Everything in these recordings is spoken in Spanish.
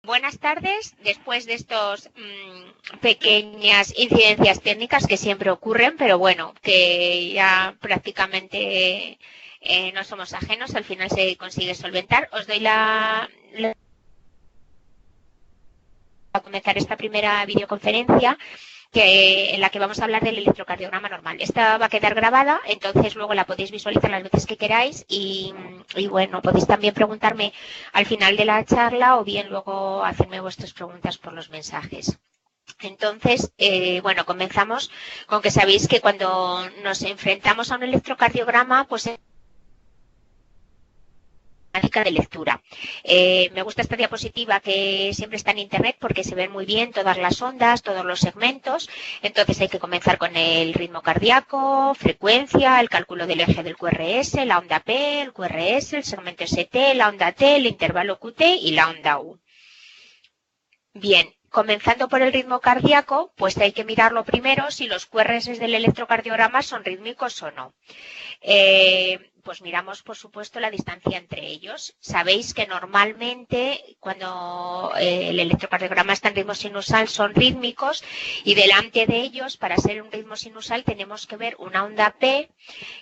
Buenas tardes. Después de estos pequeñas incidencias técnicas que siempre ocurren, pero bueno, que ya prácticamente no somos ajenos, al final se consigue solventar. Os doy a comenzar esta primera videoconferencia en la que vamos a hablar del electrocardiograma normal. Esta va a quedar grabada, entonces luego la podéis visualizar las veces que queráis y bueno, podéis también preguntarme al final de la charla o bien luego hacerme vuestras preguntas por los mensajes. Entonces, bueno, comenzamos con que sabéis que cuando nos enfrentamos a un electrocardiograma, pues de lectura. Me gusta esta diapositiva que siempre está en internet porque se ven muy bien todas las ondas, todos los segmentos. Entonces hay que comenzar con el ritmo cardíaco, frecuencia, el cálculo del eje del QRS, la onda P, el QRS, el segmento ST, la onda T, el intervalo QT y la onda U. Bien. Comenzando por el ritmo cardíaco, pues hay que mirarlo primero si los QRS del electrocardiograma son rítmicos o no. Pues miramos, por supuesto, la distancia entre ellos. Sabéis que normalmente cuando el electrocardiograma está en ritmo sinusal son rítmicos y delante de ellos, para ser un ritmo sinusal, tenemos que ver una onda P,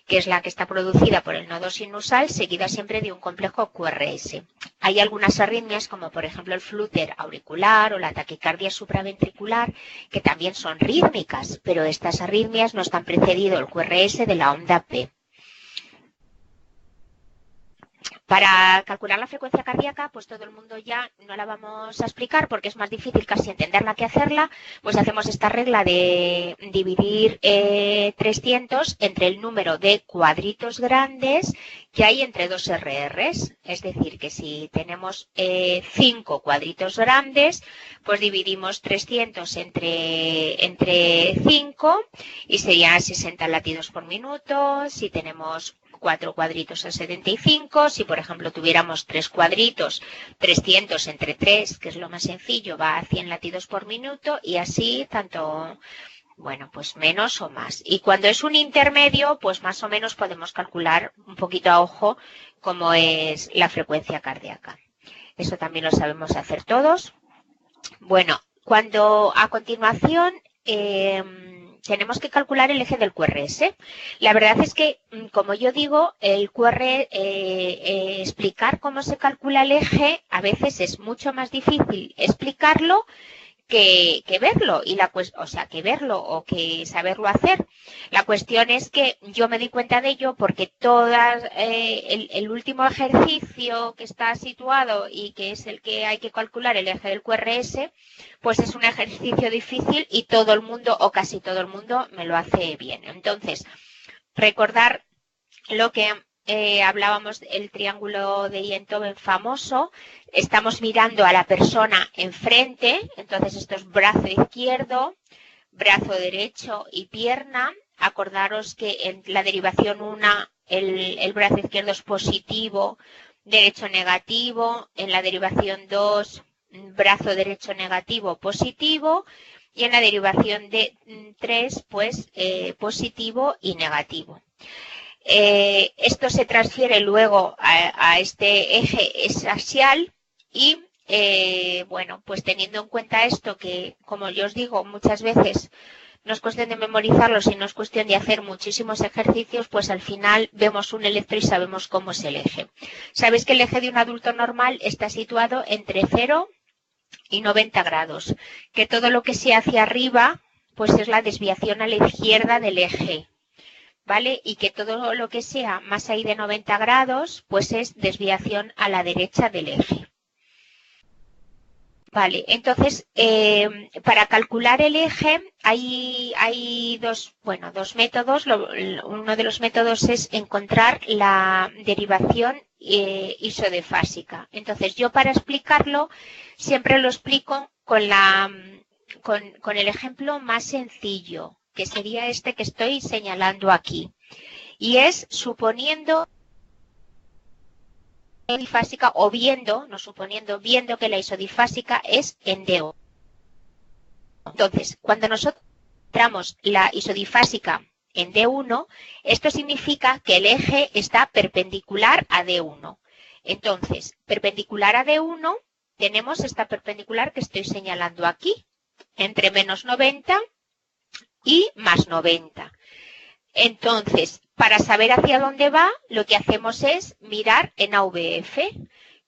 que es la que está producida por el nodo sinusal, seguida siempre de un complejo QRS. Hay algunas arritmias, como por ejemplo el flúter auricular o la taquicardia supraventricular, que también son rítmicas, pero estas arritmias no están precedido el QRS de la onda P. Para calcular la frecuencia cardíaca, pues todo el mundo ya no la vamos a explicar porque es más difícil casi entenderla que hacerla, pues hacemos esta regla de dividir 300 entre el número de cuadritos grandes que hay entre dos RRs. Es decir, que si tenemos 5 cuadritos grandes, pues dividimos 300 entre 5 y serían 60 latidos por minuto. Si tenemos 4 cuadritos a 75, si por ejemplo tuviéramos 3 cuadritos, 300 entre 3, que es lo más sencillo, va a 100 latidos por minuto y así tanto, bueno, pues menos o más. Y cuando es un intermedio, pues más o menos podemos calcular un poquito a ojo cómo es la frecuencia cardíaca. Eso también lo sabemos hacer todos. Bueno, cuando a continuación tenemos que calcular el eje del QRS. La verdad es que, como yo digo, el QRS, explicar cómo se calcula el eje a veces es mucho más difícil explicarlo que verlo, que verlo o que saberlo hacer. La cuestión es que yo me di cuenta de ello porque el último ejercicio que está situado y que es el que hay que calcular el eje del QRS, pues es un ejercicio difícil y todo el mundo o casi todo el mundo me lo hace bien. Entonces, recordar lo que hablábamos, el triángulo de Einthoven famoso. Estamos mirando a la persona enfrente, entonces esto es brazo izquierdo, brazo derecho y pierna. Acordaros que en la derivación 1 el brazo izquierdo es positivo, derecho negativo, en la derivación 2 brazo derecho negativo positivo y en la derivación de 3 pues positivo y negativo. Esto se transfiere luego a este eje axial y bueno, pues teniendo en cuenta esto que, como yo os digo, muchas veces no es cuestión de memorizarlo, sino es cuestión de hacer muchísimos ejercicios, pues al final vemos un electro y sabemos cómo es el eje. Sabéis que el eje de un adulto normal está situado entre 0 y 90 grados, que todo lo que sea hacia arriba, pues es la desviación a la izquierda del eje, ¿vale? Y que todo lo que sea más ahí de 90 grados, pues es desviación a la derecha del eje. Vale, entonces, para calcular el eje hay dos métodos. Uno de los métodos es encontrar la derivación isodefásica. Entonces, yo para explicarlo siempre lo explico con el ejemplo más sencillo, que sería este que estoy señalando aquí. Y es suponiendo isodifásica o viendo que la isodifásica es en D1. Entonces, cuando nosotros encontramos la isodifásica en D1, esto significa que el eje está perpendicular a D1. Entonces, perpendicular a D1 tenemos esta perpendicular que estoy señalando aquí, entre menos 90 y más 90. Entonces, para saber hacia dónde va, lo que hacemos es mirar en AVF.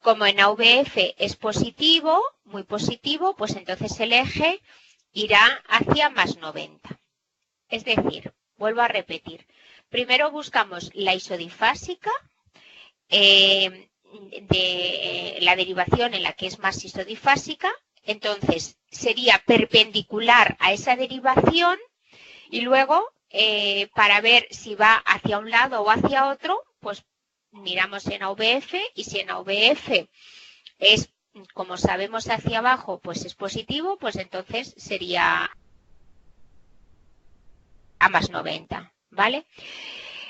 Como en AVF es positivo, muy positivo, pues entonces el eje irá hacia más 90. Es decir, vuelvo a repetir, primero buscamos la isodifásica, de la derivación en la que es más isodifásica, entonces sería perpendicular a esa derivación y luego para ver si va hacia un lado o hacia otro, pues miramos en AVF y si en AVF es, como sabemos, hacia abajo, pues es positivo, pues entonces sería a más 90, ¿vale?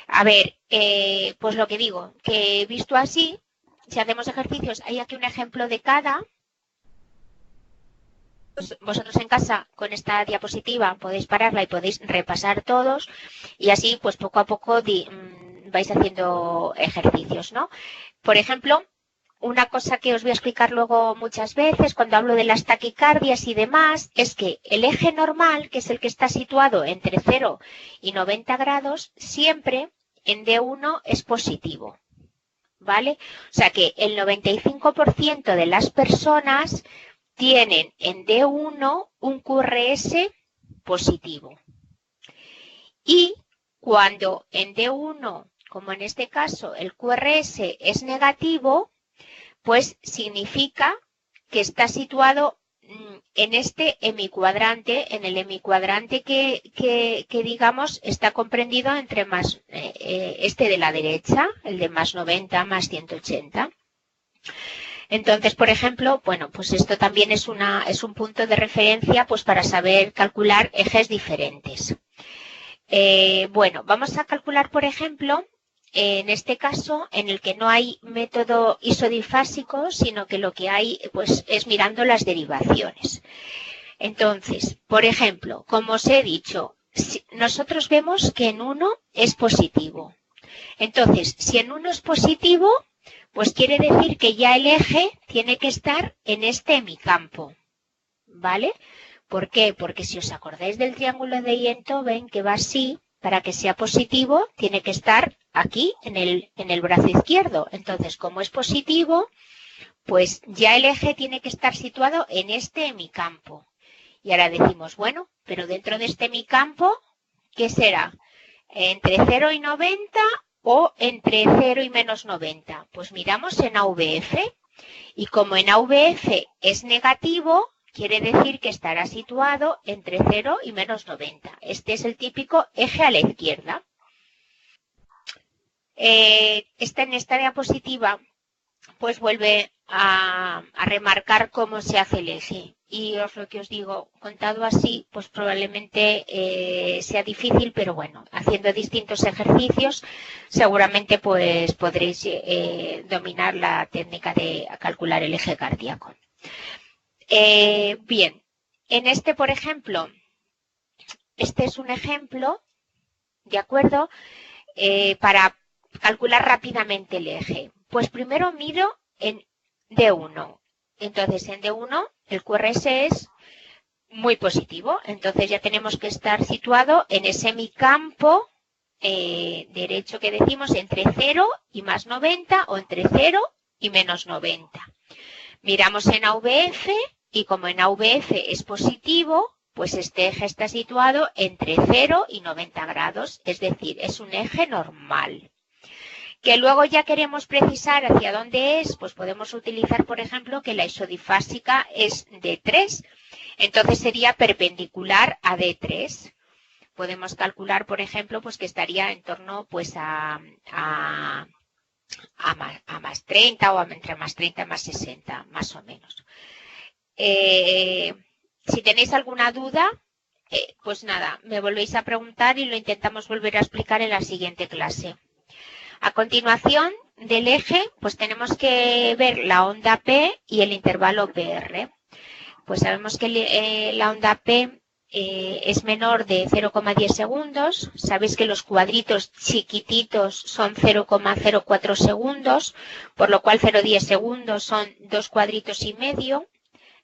A ver, pues lo que digo, que visto así, si hacemos ejercicios, hay aquí un ejemplo de cada. Vosotros en casa con esta diapositiva podéis pararla y podéis repasar todos y así pues poco a poco vais haciendo ejercicios, ¿no? Por ejemplo, una cosa que os voy a explicar luego muchas veces cuando hablo de las taquicardias y demás es que el eje normal, que es el que está situado entre 0 y 90 grados, siempre en D1 es positivo, ¿vale? O sea que el 95% de las personas tienen en D1 un QRS positivo. Y cuando en D1, como en este caso, el QRS es negativo, pues significa que está situado en este hemicuadrante, en el hemicuadrante que digamos está comprendido entre más este de la derecha, el de más 90, más 180. Entonces, por ejemplo, bueno, pues esto también es un punto de referencia pues para saber calcular ejes diferentes. Bueno, vamos a calcular, por ejemplo, en este caso, en el que no hay método isodifásico, sino que lo que hay pues es mirando las derivaciones. Entonces, por ejemplo, como os he dicho, nosotros vemos que en 1 es positivo. Entonces, si en 1 es positivo, pues quiere decir que ya el eje tiene que estar en este hemicampo, ¿vale? ¿Por qué? Porque si os acordáis del triángulo de Einthoven, que va así, para que sea positivo, tiene que estar aquí, en el brazo izquierdo. Entonces, como es positivo, pues ya el eje tiene que estar situado en este hemicampo. Y ahora decimos, bueno, pero dentro de este hemicampo, ¿qué será? ¿Entre 0 y 90 o entre 0 y menos 90? Pues miramos en AVF. Y como en AVF es negativo, quiere decir que estará situado entre 0 y menos 90. Este es el típico eje a la izquierda. En esta diapositiva, pues vuelve a remarcar cómo se hace el eje. Y lo que os digo, contado así, pues probablemente sea difícil, pero bueno, haciendo distintos ejercicios, seguramente pues podréis dominar la técnica de calcular el eje cardíaco. Bien, en este, por ejemplo, este es un ejemplo, ¿de acuerdo? Para calcular rápidamente el eje. Pues primero miro en D1. Entonces, en D1 el QRS es muy positivo. Entonces ya tenemos que estar situado en ese hemicampo derecho que decimos entre 0 y más 90 o entre 0 y menos 90. Miramos en AVF y como en AVF es positivo, pues este eje está situado entre 0 y 90 grados, es decir, es un eje normal. Que luego ya queremos precisar hacia dónde es, pues podemos utilizar, por ejemplo, que la isodifásica es D3, entonces sería perpendicular a D3. Podemos calcular, por ejemplo, pues que estaría en torno pues a más 30 o entre más 30 y más 60, más o menos. Si tenéis alguna duda, pues nada, me volvéis a preguntar y lo intentamos volver a explicar en la siguiente clase. A continuación del eje, pues tenemos que ver la onda P y el intervalo PR. Pues sabemos que la onda P es menor de 0,10 segundos. Sabéis que los cuadritos chiquititos son 0,04 segundos, por lo cual 0,10 segundos son 2 cuadritos y medio.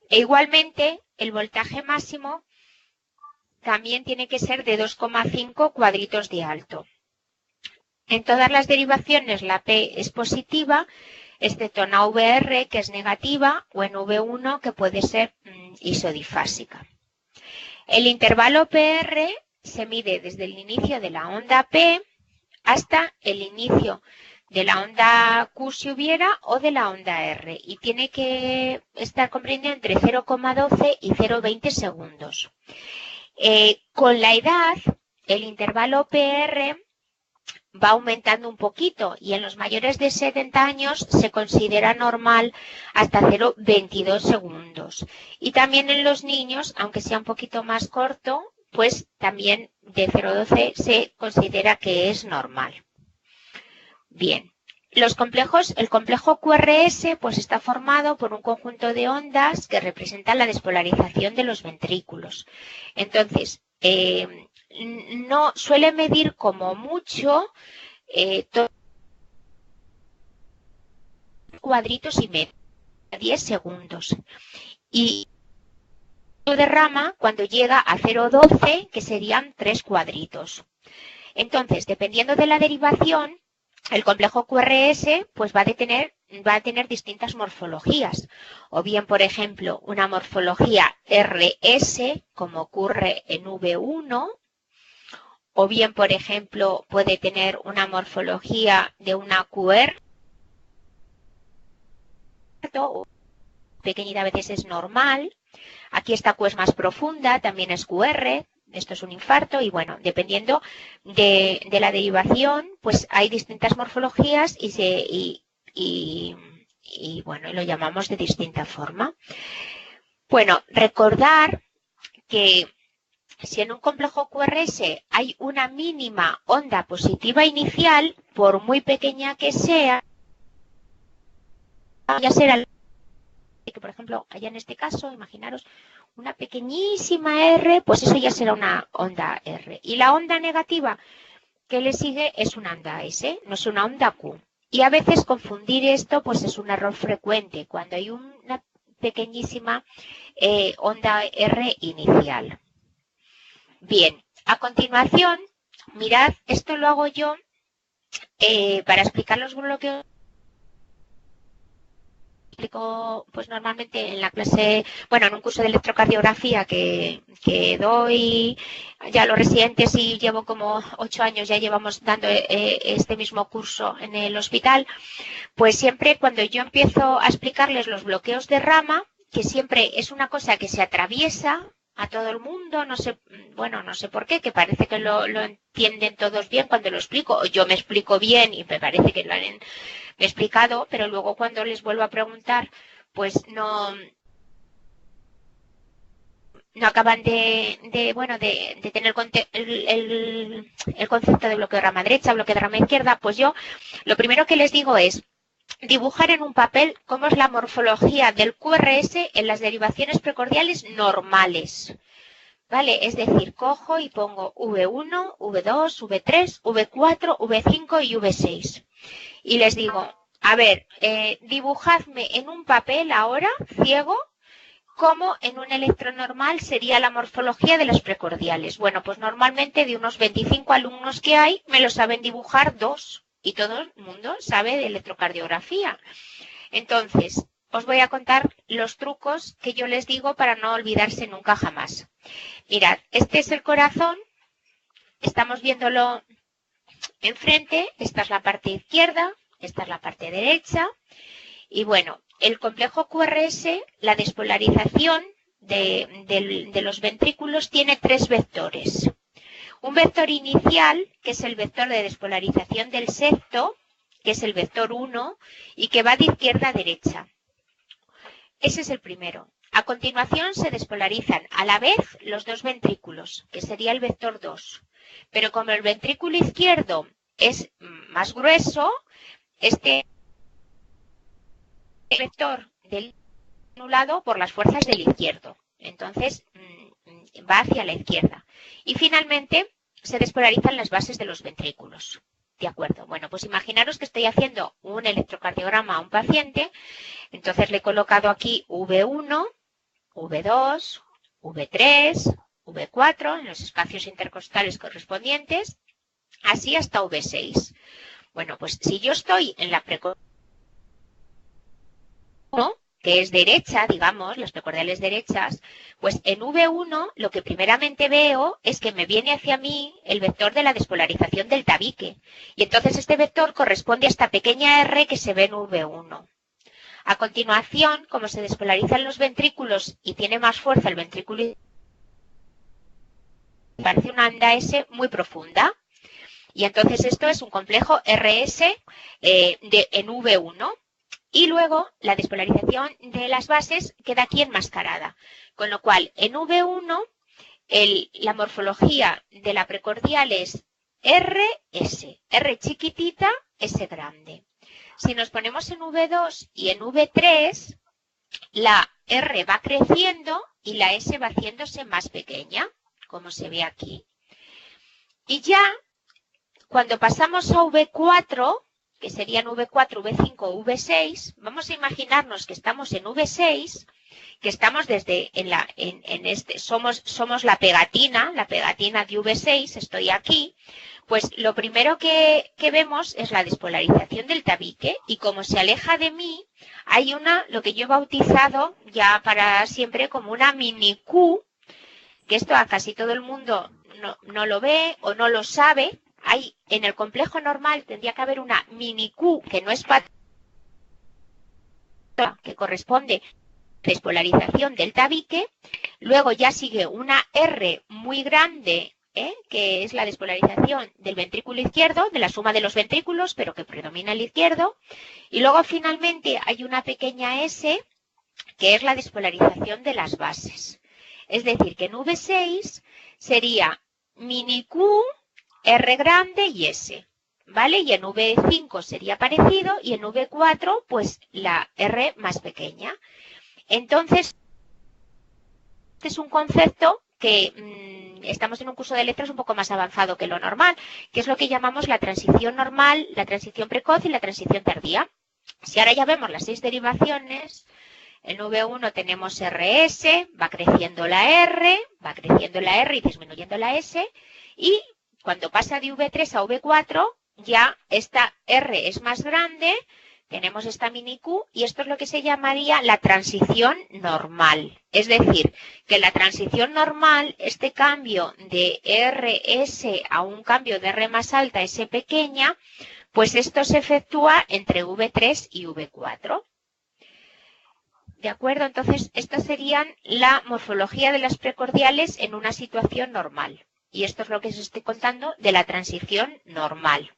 E igualmente, el voltaje máximo también tiene que ser de 2,5 cuadritos de alto. En todas las derivaciones la P es positiva, excepto en AVR, que es negativa, o en V1, que puede ser isodifásica. El intervalo PR se mide desde el inicio de la onda P hasta el inicio de la onda Q si hubiera o de la onda R y tiene que estar comprendido entre 0,12 y 0,20 segundos. Con la edad, el intervalo PR va aumentando un poquito y en los mayores de 70 años se considera normal hasta 0,22 segundos. Y también en los niños, aunque sea un poquito más corto, pues también de 0,12 se considera que es normal. Bien, el complejo QRS pues está formado por un conjunto de ondas que representan la despolarización de los ventrículos. Entonces, no suele medir como mucho cuadritos y medio, 10 segundos. Y derrama cuando llega a 0,12, que serían 3 cuadritos. Entonces, dependiendo de la derivación, el complejo QRS pues va a tener distintas morfologías. O bien, por ejemplo, una morfología RS, como ocurre en V1, o bien, por ejemplo, puede tener una morfología de una QR, pequeñita a veces es normal. Aquí esta Q es más profunda, también es QR. Esto es un infarto y bueno, dependiendo de la derivación, pues hay distintas morfologías y bueno, lo llamamos de distinta forma. Bueno, recordar que si en un complejo QRS hay una mínima onda positiva inicial, por muy pequeña que sea, ya será que, por ejemplo, allá en este caso, imaginaros una pequeñísima R, pues eso ya será una onda R. Y la onda negativa que le sigue es una onda S, no es una onda Q. Y a veces confundir esto pues es un error frecuente cuando hay una pequeñísima onda R inicial. Bien, a continuación, mirad, esto lo hago yo para explicar los bloqueos. Explico pues normalmente en la clase, bueno, en un curso de electrocardiografía que doy ya a los residentes y llevo como 8 años, ya llevamos dando este mismo curso en el hospital, pues siempre cuando yo empiezo a explicarles los bloqueos de rama, que siempre es una cosa que se atraviesa a todo el mundo, no sé, bueno, no sé por qué, que parece que lo entienden todos bien cuando lo explico, o yo me explico bien y me parece que lo han explicado, pero luego cuando les vuelvo a preguntar, pues no acaban de tener el concepto de bloqueo de rama derecha, bloqueo de rama izquierda. Pues yo lo primero que les digo es dibujar en un papel cómo es la morfología del QRS en las derivaciones precordiales normales. ¿Vale? Es decir, cojo y pongo V1, V2, V3, V4, V5 y V6. Y les digo, a ver, dibujadme en un papel ahora, ciego, cómo en un electronormal sería la morfología de las precordiales. Bueno, pues normalmente de unos 25 alumnos que hay, me lo saben dibujar 2. Y todo el mundo sabe de electrocardiografía. Entonces, os voy a contar los trucos que yo les digo para no olvidarse nunca jamás. Mirad, este es el corazón, estamos viéndolo enfrente, esta es la parte izquierda, esta es la parte derecha, y bueno, el complejo QRS, la despolarización de los ventrículos tiene 3 vectores. Un vector inicial, que es el vector de despolarización del septo, que es el vector 1, y que va de izquierda a derecha. Ese es el primero. A continuación se despolarizan a la vez los 2 ventrículos, que sería el vector 2. Pero como el ventrículo izquierdo es más grueso, este vector del anulado por las fuerzas del izquierdo. Entonces, va hacia la izquierda. Y finalmente se despolarizan las bases de los ventrículos. ¿De acuerdo? Bueno, pues imaginaros que estoy haciendo un electrocardiograma a un paciente, entonces le he colocado aquí V1, V2, V3, V4 en los espacios intercostales correspondientes, así hasta V6. Bueno, pues si yo estoy en la precordial, que es derecha, digamos, las precordiales derechas, pues en V1 lo que primeramente veo es que me viene hacia mí el vector de la despolarización del tabique. Y entonces este vector corresponde a esta pequeña R que se ve en V1. A continuación, como se despolarizan los ventrículos y tiene más fuerza el ventrículo, parece una onda S muy profunda. Y entonces esto es un complejo RS en V1. Y luego la despolarización de las bases queda aquí enmascarada. Con lo cual, en V1, la morfología de la precordial es RS, R chiquitita, S grande. Si nos ponemos en V2 y en V3, la R va creciendo y la S va haciéndose más pequeña, como se ve aquí. Y ya, cuando pasamos a V4, que serían V4, V5, V6, vamos a imaginarnos que estamos en V6, que estamos desde somos la pegatina de V6, estoy aquí, pues lo primero que vemos es la despolarización del tabique y como se aleja de mí, hay lo que yo he bautizado ya para siempre como una mini Q, que esto a casi todo el mundo no lo ve o no lo sabe. En el complejo normal tendría que haber una mini Q que no es patológica, que corresponde a la despolarización del tabique. Luego ya sigue una R muy grande, que es la despolarización del ventrículo izquierdo, de la suma de los ventrículos, pero que predomina el izquierdo. Y luego finalmente hay una pequeña S, que es la despolarización de las bases. Es decir, que en V6 sería mini Q, R grande y S, ¿vale? Y en V5 sería parecido y en V4 pues la R más pequeña. Entonces, este es un concepto que estamos en un curso de letras un poco más avanzado que lo normal, que es lo que llamamos la transición normal, la transición precoz y la transición tardía. Si ahora ya vemos las 6 derivaciones, en V1 tenemos RS, va creciendo la R y disminuyendo la S, y cuando pasa de V3 a V4, ya esta R es más grande, tenemos esta mini Q, y esto es lo que se llamaría la transición normal. Es decir, que la transición normal, este cambio de RS a un cambio de R más alta, S pequeña, pues esto se efectúa entre V3 y V4. ¿De acuerdo? Entonces, esto serían la morfología de las precordiales en una situación normal. Y esto es lo que os estoy contando de la transición normal.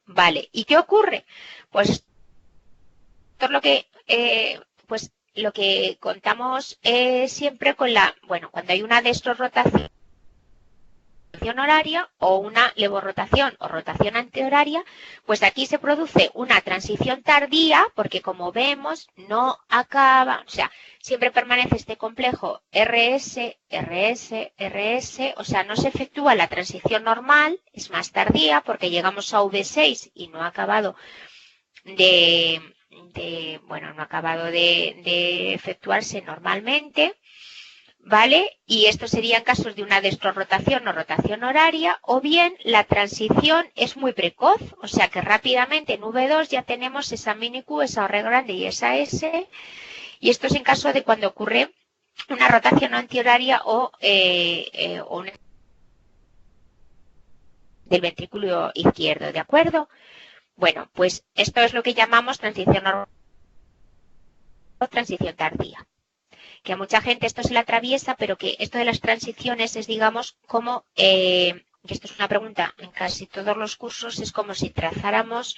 Vale, ¿y qué ocurre? Pues esto es lo que contamos siempre con cuando hay una destrorotación horaria o una levorotación o rotación antihoraria, pues aquí se produce una transición tardía porque como vemos no acaba, o sea, siempre permanece este complejo RS, RS, RS, o sea, no se efectúa la transición normal, es más tardía porque llegamos a V6 y no ha acabado de efectuarse normalmente. ¿Vale? Y esto sería en casos de una destrorotación o rotación horaria, o bien la transición es muy precoz, o sea que rápidamente en V2 ya tenemos esa mini Q, esa R grande y esa S, y esto es en caso de cuando ocurre una rotación antihoraria o del ventrículo izquierdo, ¿de acuerdo? Bueno, pues esto es lo que llamamos transición normal o transición tardía. Que a mucha gente esto se le atraviesa, pero que esto de las transiciones es, digamos, como, y esto es una pregunta en casi todos los cursos, es como si trazáramos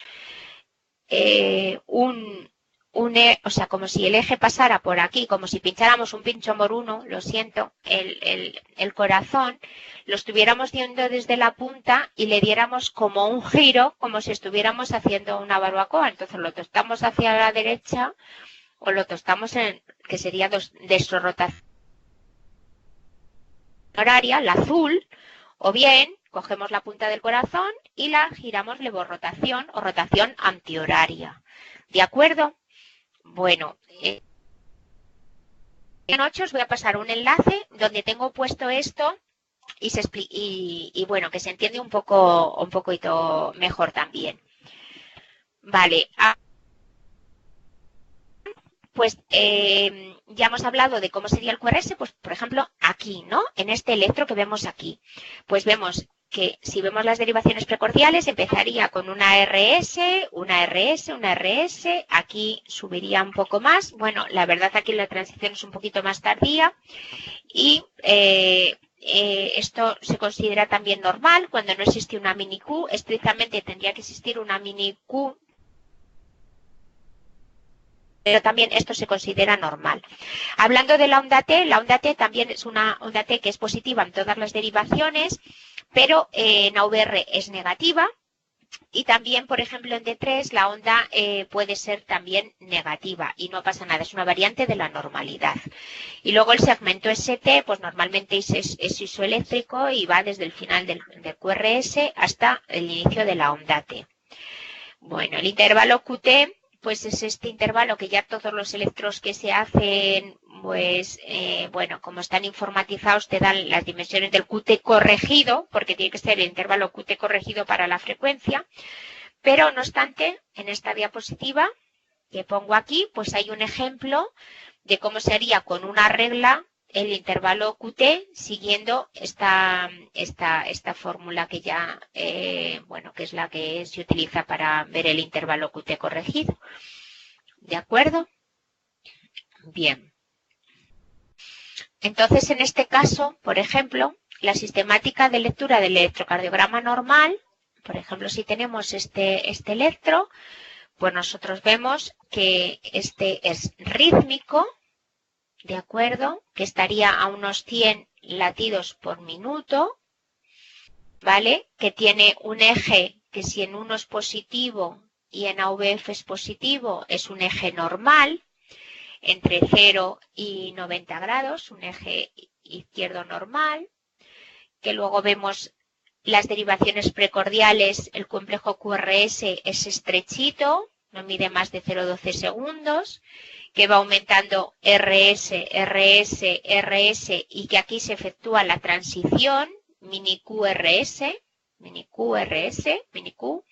o sea, como si el eje pasara por aquí, como si pincháramos un pincho moruno, lo siento, el corazón, lo estuviéramos viendo desde la punta y le diéramos como un giro, como si estuviéramos haciendo una barbacoa. Entonces lo tostamos hacia la derecha o lo tostamos que sería destrorotación horaria, la azul, o bien cogemos la punta del corazón y la giramos levorotación o rotación antihoraria. ¿De acuerdo? Bueno, en 8 os voy a pasar un enlace donde tengo puesto esto y bueno, que se entiende un poquito mejor también. Vale, pues ya hemos hablado de cómo sería el QRS, pues por ejemplo aquí, ¿no? En este electro que vemos aquí, pues vemos que si vemos las derivaciones precordiales empezaría con una RS, una RS, una RS, aquí subiría un poco más, bueno, la verdad aquí la transición es un poquito más tardía y esto se considera también normal cuando no existe una mini Q, estrictamente tendría que existir una mini Q, pero también esto se considera normal. Hablando de la onda T también es una onda T que es positiva en todas las derivaciones, pero en AVR es negativa. Y también, por ejemplo, en D3 la onda puede ser también negativa y no pasa nada, es una variante de la normalidad. Y luego el segmento ST, pues normalmente es isoeléctrico y va desde el final del QRS hasta el inicio de la onda T. Bueno, el intervalo QT, pues es este intervalo que ya todos los electros que se hacen, pues, bueno, como están informatizados, te dan las dimensiones del QT corregido, porque tiene que ser el intervalo QT corregido para la frecuencia. Pero, no obstante, en esta diapositiva que pongo aquí, pues hay un ejemplo de cómo se haría con una regla el intervalo QT siguiendo esta fórmula que ya, bueno, que es la que se utiliza para ver el intervalo QT corregido. ¿De acuerdo? Bien. Entonces, en este caso, por ejemplo, la sistemática de lectura del electrocardiograma normal, por ejemplo, si tenemos este electro, pues nosotros vemos que este es rítmico, ¿de acuerdo? Que estaría a unos 100 latidos por minuto, ¿vale? Que tiene un eje que si en uno es positivo y en AVF es positivo, es un eje normal, entre 0 y 90 grados, un eje izquierdo normal, que luego vemos las derivaciones precordiales, el complejo QRS es estrechito, no mide más de 0,12 segundos, que va aumentando RS, RS, RS y que aquí se efectúa la transición mini QRS, mini QRS, mini Q.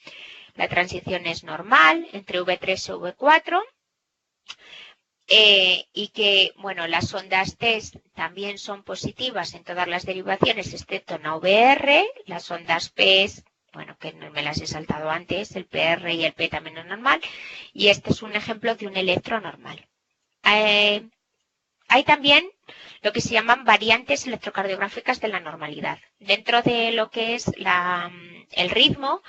La transición es normal entre V3 y V4 y que, bueno, las ondas T también son positivas en todas las derivaciones excepto en AVR, las ondas P, bueno, que no me las he saltado antes, el PR y el P también es normal y este es un ejemplo de un electro normal. Hay también lo que se llaman variantes electrocardiográficas de la normalidad. Dentro de lo que es el ritmo,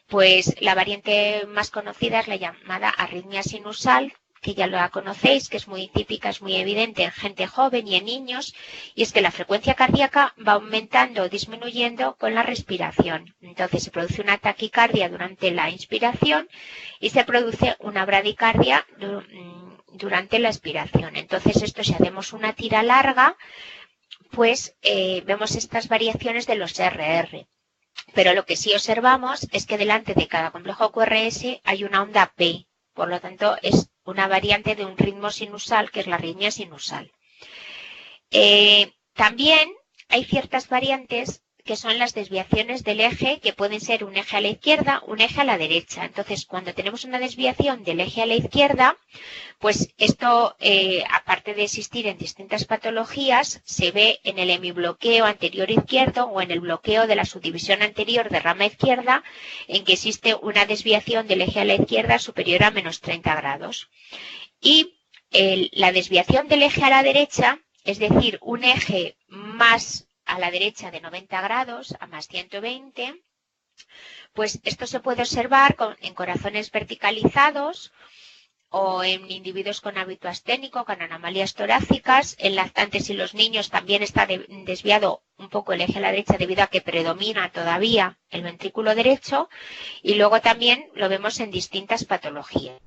pues la variante más conocida es la llamada arritmia sinusal, que ya la conocéis, que es muy típica, es muy evidente en gente joven y en niños, y es que la frecuencia cardíaca va aumentando o disminuyendo con la respiración. Entonces se produce una taquicardia durante la inspiración y se produce una bradicardia durante la expiración. Entonces esto, si hacemos una tira larga, pues vemos estas variaciones de los RR. Pero lo que sí observamos es que delante de cada complejo QRS hay una onda P. Por lo tanto, es una variante de un ritmo sinusal, que es la arritmia sinusal. También hay ciertas variantes que son las desviaciones del eje, que pueden ser un eje a la izquierda, un eje a la derecha. Entonces, cuando tenemos una desviación del eje a la izquierda, pues esto, aparte de existir en distintas patologías, se ve en el hemibloqueo anterior izquierdo o en el bloqueo de la subdivisión anterior de rama izquierda, en que existe una desviación del eje a la izquierda superior a menos 30 grados. Y la desviación del eje a la derecha, es decir, un eje más a la derecha de 90 grados, a más 120, pues esto se puede observar en corazones verticalizados o en individuos con hábito asténico, con anomalías torácicas. En lactantes y los niños también está desviado un poco el eje a la derecha debido a que predomina todavía el ventrículo derecho, y luego también lo vemos en distintas patologías.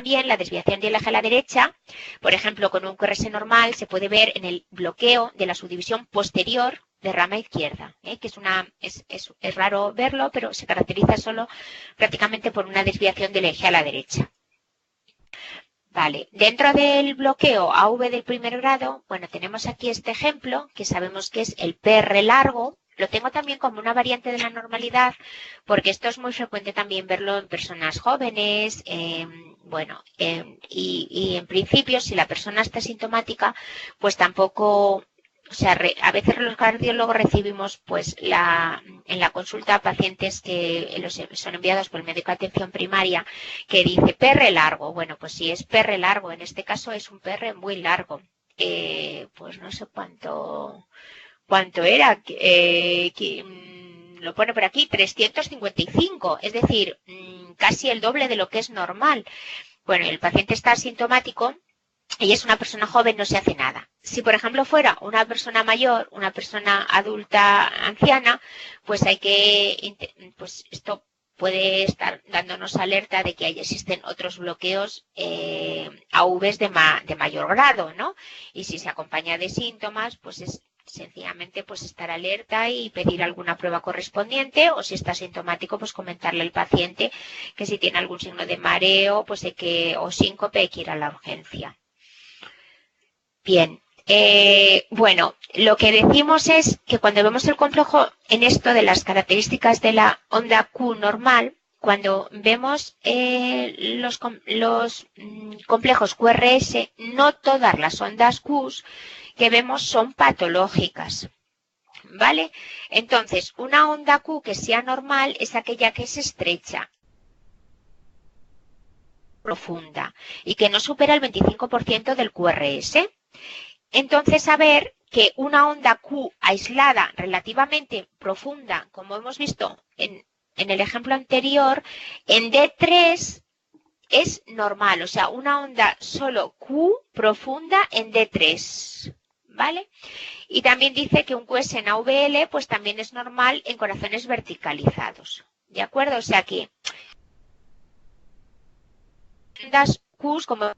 también la desviación del eje a la derecha, por ejemplo, con un QRS normal se puede ver en el bloqueo de la subdivisión posterior de rama izquierda, que es raro verlo, pero se caracteriza solo prácticamente por una desviación del eje a la derecha. Vale, dentro del bloqueo AV del primer grado, bueno, tenemos aquí este ejemplo, que sabemos que es el PR largo. Lo tengo también como una variante de la normalidad, porque esto es muy frecuente también verlo en personas jóvenes, y en principio, si la persona está sintomática, pues tampoco... O sea, a veces los cardiólogos recibimos pues en la consulta pacientes que son enviados por el médico de atención primaria que dice PR largo. Bueno, pues si es PR largo, en este caso es un PR muy largo. Pues no sé cuánto era, lo pone por aquí, 355, es decir, casi el doble de lo que es normal. Bueno, el paciente está asintomático y es una persona joven, no se hace nada. Si, por ejemplo, fuera una persona mayor, una persona adulta, anciana, pues pues esto puede estar dándonos alerta de que existen otros bloqueos AVs de mayor grado, ¿no? Y si se acompaña de síntomas, pues es sencillamente pues estar alerta y pedir alguna prueba correspondiente, o si está sintomático, pues comentarle al paciente que si tiene algún signo de mareo, pues o síncope, hay que ir a la urgencia. Bien, bueno, lo que decimos es que cuando vemos el complejo en esto de las características de la onda Q normal, cuando vemos los complejos QRS, no todas las ondas Q que vemos son patológicas, ¿vale? Entonces, una onda Q que sea normal es aquella que es estrecha, profunda y que no supera el 25% del QRS. Entonces, saber que una onda Q aislada relativamente profunda, como hemos visto en el ejemplo anterior, en D3 es normal, o sea, una onda solo Q profunda en D3, ¿vale? Y también dice que un QS en AVL pues también es normal en corazones verticalizados, ¿de acuerdo? O sea que ondas Q como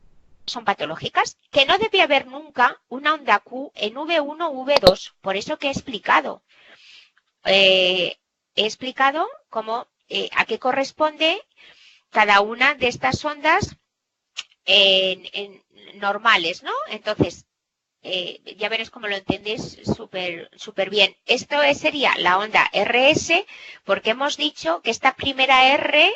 son patológicas, que no debe haber nunca una onda Q en V1 o V2, por eso que he explicado. He explicado cómo, a qué corresponde cada una de estas ondas normales, ¿no? Entonces, ya veréis cómo lo entendéis súper bien. Esto sería la onda RS, porque hemos dicho que esta primera R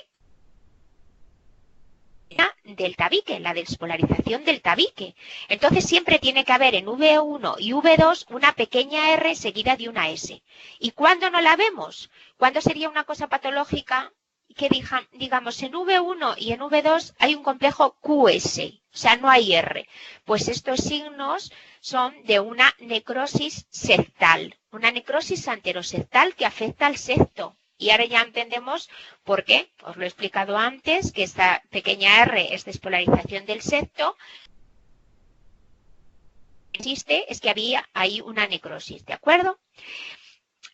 del tabique, la despolarización del tabique. Entonces siempre tiene que haber en V1 y V2 una pequeña R seguida de una S. ¿Y cuándo no la vemos? ¿Cuándo sería una cosa patológica que digamos en V1 y en V2 hay un complejo QS? O sea, no hay R. Pues estos signos son de una necrosis septal, una necrosis anteroseptal que afecta al septo. Y ahora ya entendemos por qué. Os lo he explicado antes, que esta pequeña R es despolarización del septo. Existe, es que había ahí una necrosis, ¿de acuerdo?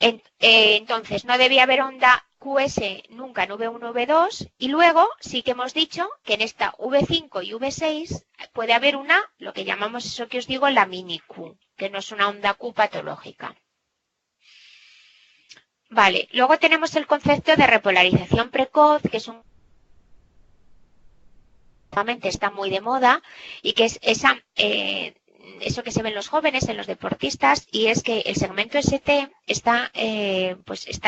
Entonces, no debía haber onda QS nunca en V1, V2. Y luego sí que hemos dicho que en esta V5 y V6 puede haber lo que llamamos eso que os digo, la mini Q, que no es una onda Q patológica. Vale, luego tenemos el concepto de repolarización precoz, que es está muy de moda y que es eso que se ve en los jóvenes, en los deportistas, y es que el segmento ST está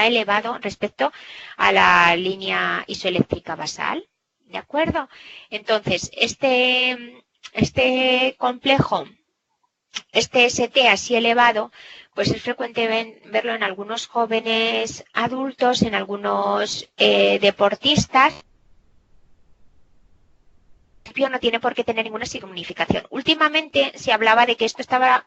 elevado respecto a la línea isoeléctrica basal, ¿de acuerdo? Entonces, este complejo, este ST así elevado, pues es frecuente verlo en algunos jóvenes adultos, en algunos deportistas. No tiene por qué tener ninguna significación. Últimamente se hablaba de que esto estaba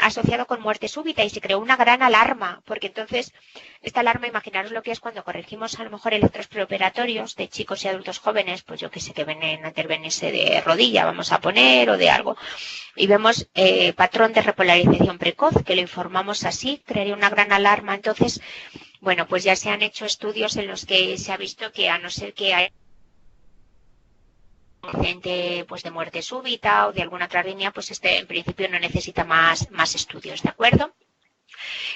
asociado con muerte súbita y se creó una gran alarma, porque entonces esta alarma, imaginaros lo que es cuando corregimos a lo mejor electros preoperatorios de chicos y adultos jóvenes, pues yo que sé, que vienen a intervenirse de rodilla, vamos a poner, o de algo, y vemos patrón de repolarización precoz, que lo informamos así, crearía una gran alarma. Entonces, bueno, pues ya se han hecho estudios en los que se ha visto que a no ser que antecedente pues de muerte súbita o de alguna otra arritmia, pues este en principio no necesita más estudios, ¿de acuerdo?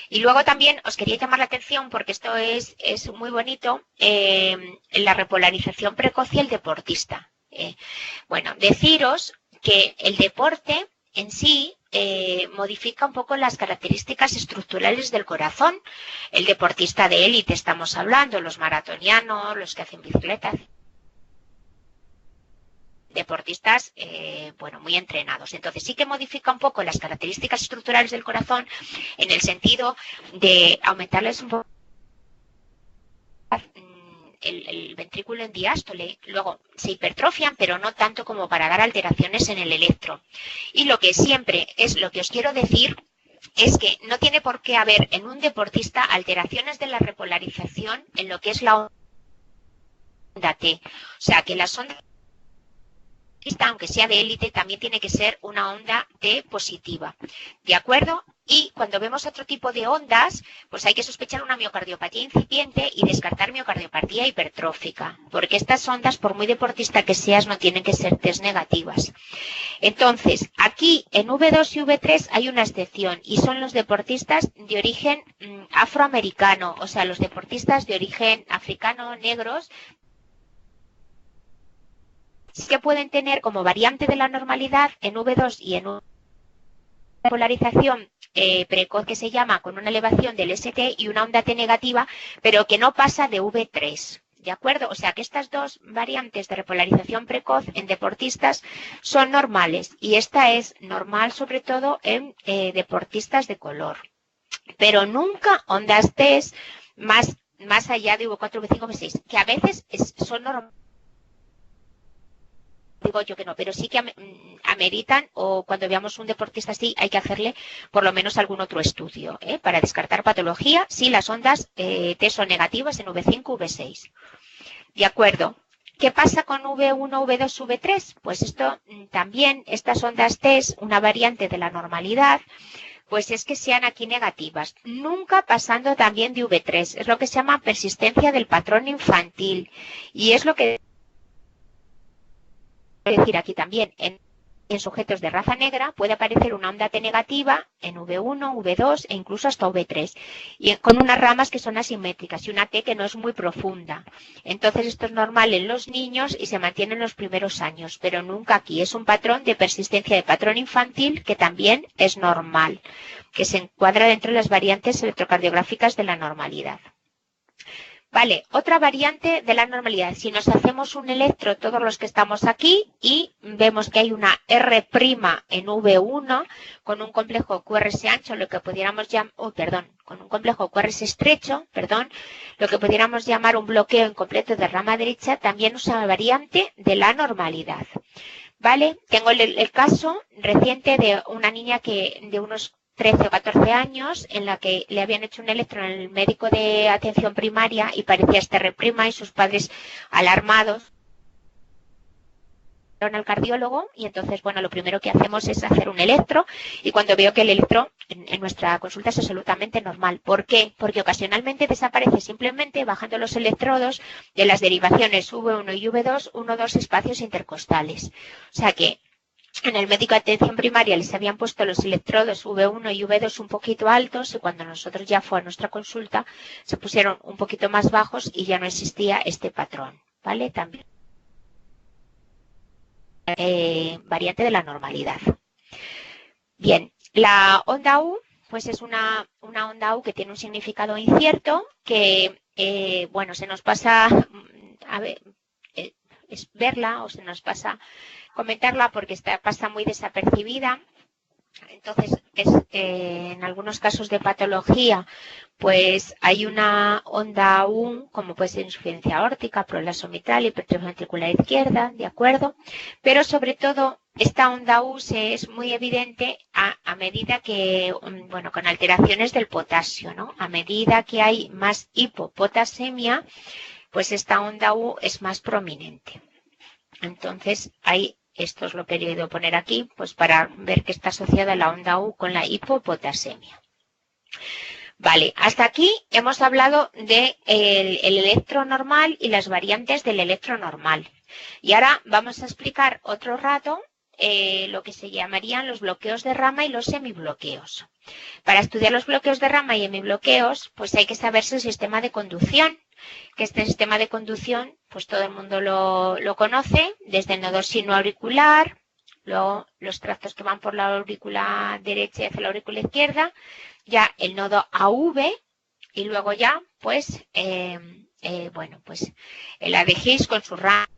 Y luego también os quería llamar la atención, porque esto es muy bonito, la repolarización precoz y el deportista. Bueno, deciros que el deporte en sí modifica un poco las características estructurales del corazón. El deportista de élite estamos hablando, los maratonianos, los que hacen bicicleta, deportistas bueno, muy entrenados. Entonces sí que modifica un poco las características estructurales del corazón en el sentido de aumentarles un poco el ventrículo en diástole. Luego se hipertrofian, pero no tanto como para dar alteraciones en el electro. Y lo que siempre es lo que os quiero decir es que no tiene por qué haber en un deportista alteraciones de la repolarización en lo que es la onda T. O sea, que las ondas, aunque sea de élite, también tiene que ser una onda T positiva, ¿de acuerdo? Y cuando vemos otro tipo de ondas, pues hay que sospechar una miocardiopatía incipiente y descartar miocardiopatía hipertrófica, porque estas ondas, por muy deportista que seas, no tienen que ser test negativas. Entonces, aquí en V2 y V3 hay una excepción, y son los deportistas de origen afroamericano, o sea, los deportistas de origen africano, negros, que pueden tener como variante de la normalidad en V2 y en polarización precoz que se llama con una elevación del ST y una onda T negativa, pero que no pasa de V3. ¿De acuerdo? O sea que estas dos variantes de repolarización precoz en deportistas son normales, y esta es normal sobre todo en deportistas de color. Pero nunca ondas T más allá de V4, V5, V6, que a veces son normales. Digo yo que no, pero sí que ameritan, o cuando veamos un deportista así, hay que hacerle por lo menos algún otro estudio, para descartar patología si las ondas T son negativas en V5, V6. De acuerdo. ¿Qué pasa con V1, V2, V3? Pues esto también, estas ondas T, una variante de la normalidad, pues es que sean aquí negativas, nunca pasando también de V3. Es lo que se llama persistencia del patrón infantil, y es lo que decir aquí también, en sujetos de raza negra puede aparecer una onda T negativa en V1, V2 e incluso hasta V3, y con unas ramas que son asimétricas y una T que no es muy profunda. Entonces esto es normal en los niños y se mantiene en los primeros años, pero nunca aquí. Es un patrón de persistencia de patrón infantil que también es normal, que se encuadra dentro de las variantes electrocardiográficas de la normalidad. Vale, otra variante de la normalidad. Si nos hacemos un electro, todos los que estamos aquí, y vemos que hay una R' en V1 con un complejo QRS ancho, lo que pudiéramos llamar, con un complejo QRS estrecho, lo que pudiéramos llamar un bloqueo incompleto de rama derecha, también es una variante de la normalidad. Vale, tengo el caso reciente de una niña de unos 13 o 14 años, en la que le habían hecho un electro en el médico de atención primaria y parecía R' y sus padres alarmados al cardiólogo, y entonces, bueno, lo primero que hacemos es hacer un electro, y cuando veo que el electro en nuestra consulta es absolutamente normal. ¿Por qué? Porque ocasionalmente desaparece simplemente bajando los electrodos de las derivaciones V1 y V2, 1-2 espacios intercostales. O sea que en el médico de atención primaria les habían puesto los electrodos V1 y V2 un poquito altos, y cuando nosotros ya fue a nuestra consulta se pusieron un poquito más bajos y ya no existía este patrón, ¿vale? También variante de la normalidad. Bien, la onda U, pues es una onda U que tiene un significado incierto, que, bueno, se nos pasa a ver, es verla, o se nos pasa comentarla porque pasa muy desapercibida. Entonces, en algunos casos de patología, pues hay una onda U, como puede ser insuficiencia aórtica, prolapso mitral, hipertrofia ventricular izquierda, ¿de acuerdo? Pero sobre todo, esta onda U es muy evidente a medida que, bueno, con alteraciones del potasio, ¿no? A medida que hay más hipopotasemia, pues esta onda U es más prominente. Entonces, esto es lo que he querido poner aquí, pues para ver que está asociada la onda U con la hipopotasemia. Vale, hasta aquí hemos hablado del electro normal y las variantes del electro normal. Y ahora vamos a explicar otro rato lo que se llamarían los bloqueos de rama y los semibloqueos. Para estudiar los bloqueos de rama y semibloqueos, pues hay que saberse el sistema de conducción, que este sistema de conducción, pues todo el mundo lo conoce, desde el nodo sinoauricular, luego los trazos que van por la aurícula derecha y hacia la aurícula izquierda, ya el nodo AV y luego ya, pues, pues el AD Higgs con su rama,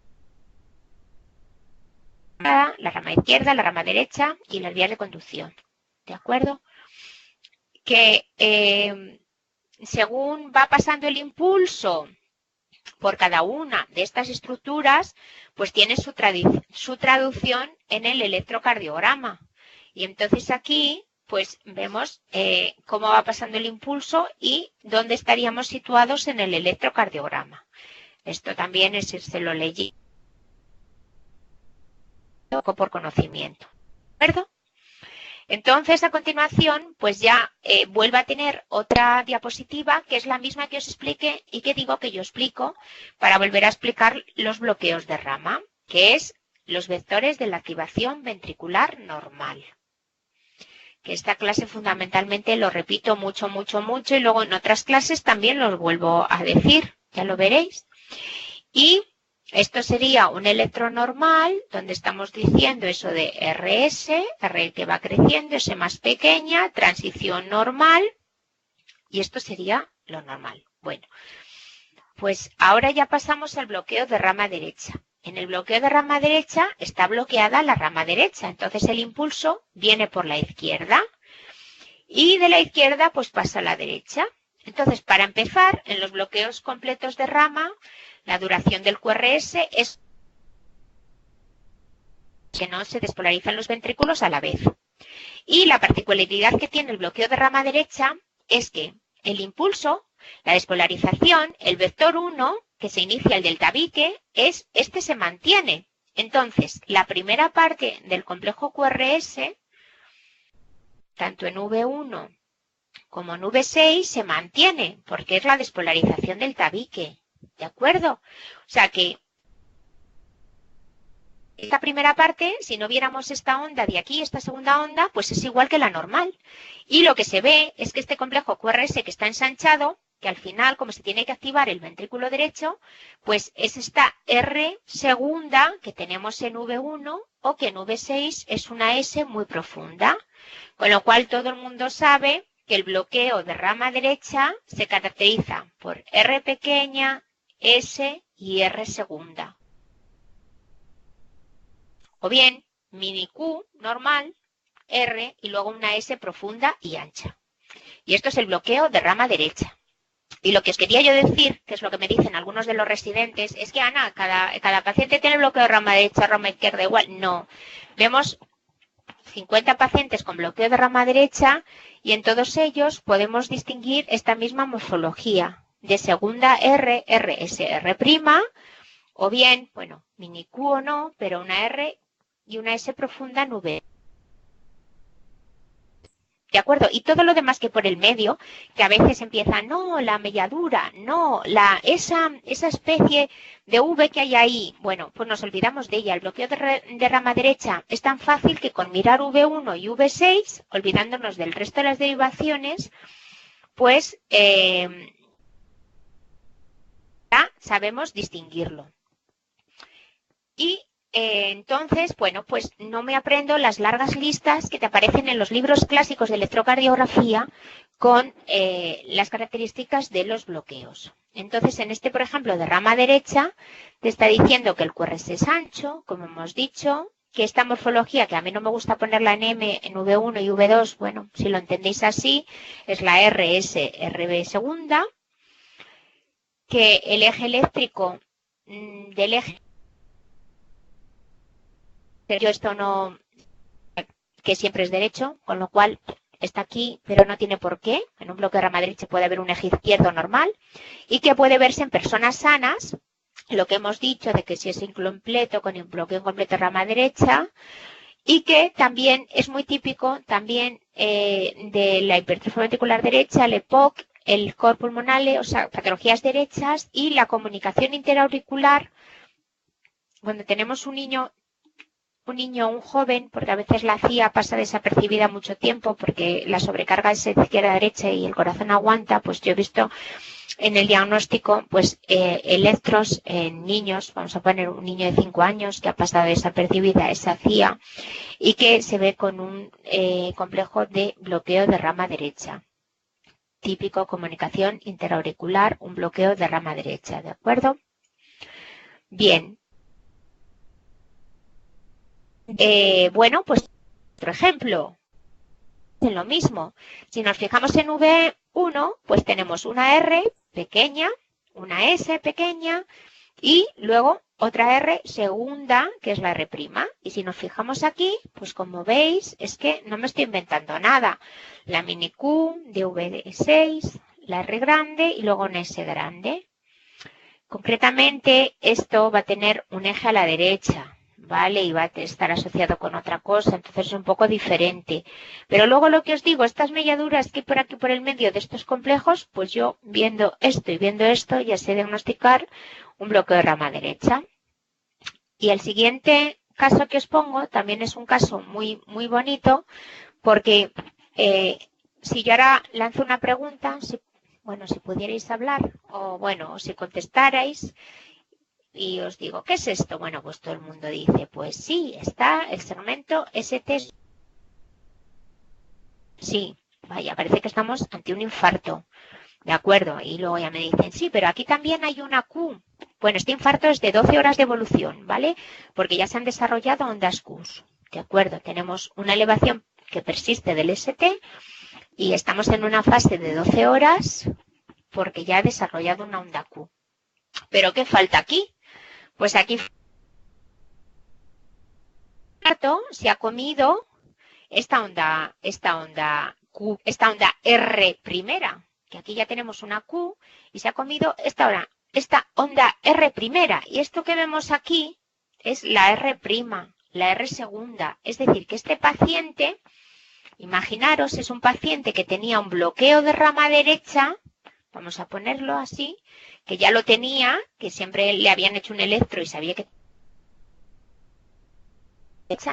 la rama izquierda, la rama derecha y las vías de conducción. ¿De acuerdo? Que según va pasando el impulso por cada una de estas estructuras, pues tiene su traducción en el electrocardiograma. Y entonces aquí, pues vemos cómo va pasando el impulso y dónde estaríamos situados en el electrocardiograma. Esto también se lo leí por conocimiento. ¿De acuerdo? Entonces, a continuación, pues ya vuelvo a tener otra diapositiva que es la misma que os expliqué y que digo que yo explico para volver a explicar los bloqueos de rama, que es los vectores de la activación ventricular normal. Que esta clase fundamentalmente lo repito mucho y luego en otras clases también los vuelvo a decir, ya lo veréis. Y esto sería un electro normal, donde estamos diciendo eso de RS, R que va creciendo, S más pequeña, transición normal, y esto sería lo normal. Bueno, pues ahora ya pasamos al bloqueo de rama derecha. En el bloqueo de rama derecha está bloqueada la rama derecha, entonces el impulso viene por la izquierda y de la izquierda pues pasa a la derecha. Entonces, para empezar, en los bloqueos completos de rama, la duración del QRS es que no se despolarizan los ventrículos a la vez. Y la particularidad que tiene el bloqueo de rama derecha es que el impulso, la despolarización, el vector 1, que se inicia el del tabique, este se mantiene. Entonces, la primera parte del complejo QRS, tanto en V1 como en V6, se mantiene, porque es la despolarización del tabique. ¿De acuerdo? O sea que esta primera parte, si no viéramos esta onda de aquí, esta segunda onda, pues es igual que la normal. Y lo que se ve es que este complejo QRS que está ensanchado, que al final, como se tiene que activar el ventrículo derecho, pues es esta R segunda que tenemos en V1 o que en V6 es una S muy profunda. Con lo cual todo el mundo sabe que el bloqueo de rama derecha se caracteriza por R pequeña, S y R segunda. O bien, mini Q normal, R y luego una S profunda y ancha. Y esto es el bloqueo de rama derecha. Y lo que os quería yo decir, que es lo que me dicen algunos de los residentes, es que Ana, cada paciente tiene bloqueo de rama derecha, rama izquierda igual. No. Vemos 50 pacientes con bloqueo de rama derecha y en todos ellos podemos distinguir esta misma morfología de segunda R, RS, R', o bien, bueno, mini Q o no, pero una R y una S profunda en V. ¿De acuerdo? Y todo lo demás que por el medio, que a veces empieza, no, la melladura, no, esa especie de V que hay ahí, bueno, pues nos olvidamos de ella. El bloqueo de rama derecha es tan fácil que con mirar V1 y V6, olvidándonos del resto de las derivaciones, pues ya sabemos distinguirlo. Y entonces, bueno, pues no me aprendo las largas listas que te aparecen en los libros clásicos de electrocardiografía con las características de los bloqueos. Entonces, en este, por ejemplo, de rama derecha, te está diciendo que el QRS es ancho, como hemos dicho, que esta morfología, que a mí no me gusta ponerla en M, en V1 y V2, bueno, si lo entendéis así, es la RS, RB segunda, que el eje eléctrico del eje, yo esto no, que siempre es derecho, con lo cual está aquí, pero no tiene por qué. En un bloqueo de rama derecha puede haber un eje izquierdo normal y que puede verse en personas sanas, lo que hemos dicho de que si es incompleto con un bloqueo incompleto de rama derecha, y que también es muy típico también de la hipertrofia ventricular derecha, el EPOC, el cor pulmonale, o sea, patologías derechas y la comunicación interauricular cuando tenemos un niño, un joven, porque a veces la CIA pasa desapercibida mucho tiempo porque la sobrecarga es izquierda-derecha y el corazón aguanta, pues yo he visto en el diagnóstico, pues electros en niños, vamos a poner un niño de 5 años que ha pasado desapercibida esa CIA y que se ve con un complejo de bloqueo de rama derecha. Típico comunicación interauricular, un bloqueo de rama derecha, ¿de acuerdo? Bien. Bueno, pues otro ejemplo. Es lo mismo. Si nos fijamos en V1, pues tenemos una R pequeña, una S pequeña y luego otra R segunda, que es la R'. Y si nos fijamos aquí, pues como veis, es que no me estoy inventando nada. La mini Q de V6, la R grande y luego una S grande. Concretamente, esto va a tener un eje a la derecha, ¿vale? Y va a estar asociado con otra cosa, entonces es un poco diferente. Pero luego lo que os digo, estas melladuras que por aquí por el medio de estos complejos, pues yo viendo esto y viendo esto ya sé diagnosticar un bloqueo de rama derecha. Y el siguiente caso que os pongo también es un caso muy, muy bonito porque si yo ahora lanzo una pregunta, si pudierais hablar o si contestarais y os digo, ¿qué es esto? Bueno, pues todo el mundo dice, pues sí, está el segmento ST. Sí, vaya, parece que estamos ante un infarto. De acuerdo, y luego ya me dicen, sí, pero aquí también hay una Q. Bueno, este infarto es de 12 horas de evolución, ¿vale? Porque ya se han desarrollado ondas Q. De acuerdo, tenemos una elevación que persiste del ST y estamos en una fase de 12 horas porque ya ha desarrollado una onda Q. ¿Pero qué falta aquí? Pues aquí se ha comido esta onda Q, esta onda R primera, que aquí ya tenemos una Q y se ha comido esta onda R primera. Y esto que vemos aquí es la R prima, la R segunda. Es decir, que este paciente, imaginaros, es un paciente que tenía un bloqueo de rama derecha, vamos a ponerlo así, que ya lo tenía, que siempre le habían hecho un electro y sabía que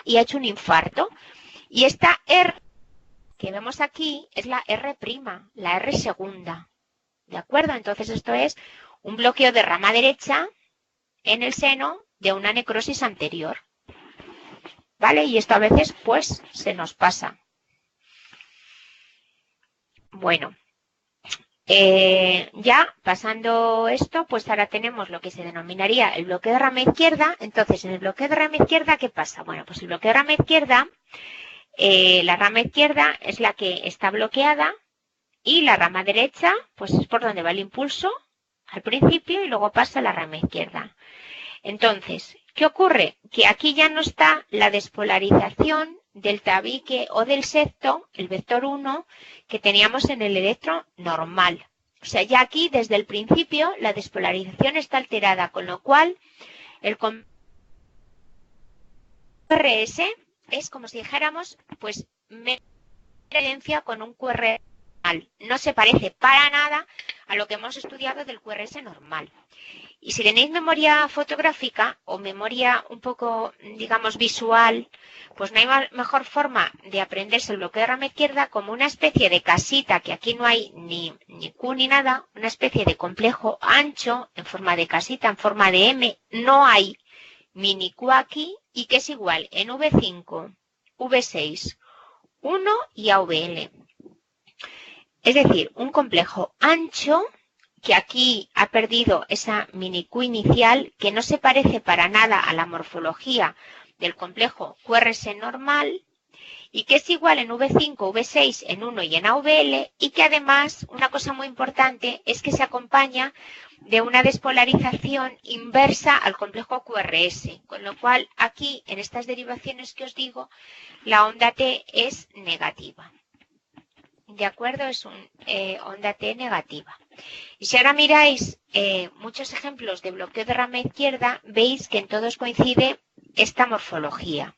y ha hecho un infarto. Y esta R que vemos aquí es la R', la R segunda. ¿De acuerdo? Entonces esto es un bloqueo de rama derecha en el seno de una necrosis anterior. ¿Vale? Y esto a veces pues se nos pasa. Bueno, ya pasando esto, pues ahora tenemos lo que se denominaría el bloqueo de rama izquierda. Entonces, en el bloqueo de rama izquierda, ¿qué pasa? Bueno, pues el bloqueo de rama izquierda, la rama izquierda es la que está bloqueada y la rama derecha, pues es por donde va el impulso al principio y luego pasa a la rama izquierda. Entonces, ¿qué ocurre? Que aquí ya no está la despolarización del tabique o del septo, el vector 1, que teníamos en el electro normal. O sea, ya aquí desde el principio la despolarización está alterada, con lo cual el QRS es como si dijéramos, pues, evidencia con un QRS normal. No se parece para nada a lo que hemos estudiado del QRS normal. Y si tenéis memoria fotográfica o memoria un poco, digamos, visual, pues no hay mejor forma de aprenderse el bloqueo de rama izquierda como una especie de casita, que aquí no hay ni Q ni nada, una especie de complejo ancho en forma de casita, en forma de M. No hay mini Q aquí y que es igual en V5, V6, 1 y AVL. Es decir, un complejo ancho que aquí ha perdido esa mini Q inicial que no se parece para nada a la morfología del complejo QRS normal y que es igual en V5, V6, en 1 y en AVL y que además, una cosa muy importante, es que se acompaña de una despolarización inversa al complejo QRS, con lo cual aquí, en estas derivaciones que os digo, la onda T es negativa. ¿De acuerdo? Es onda T negativa. Y si ahora miráis muchos ejemplos de bloqueo de rama izquierda, veis que en todos coincide esta morfología.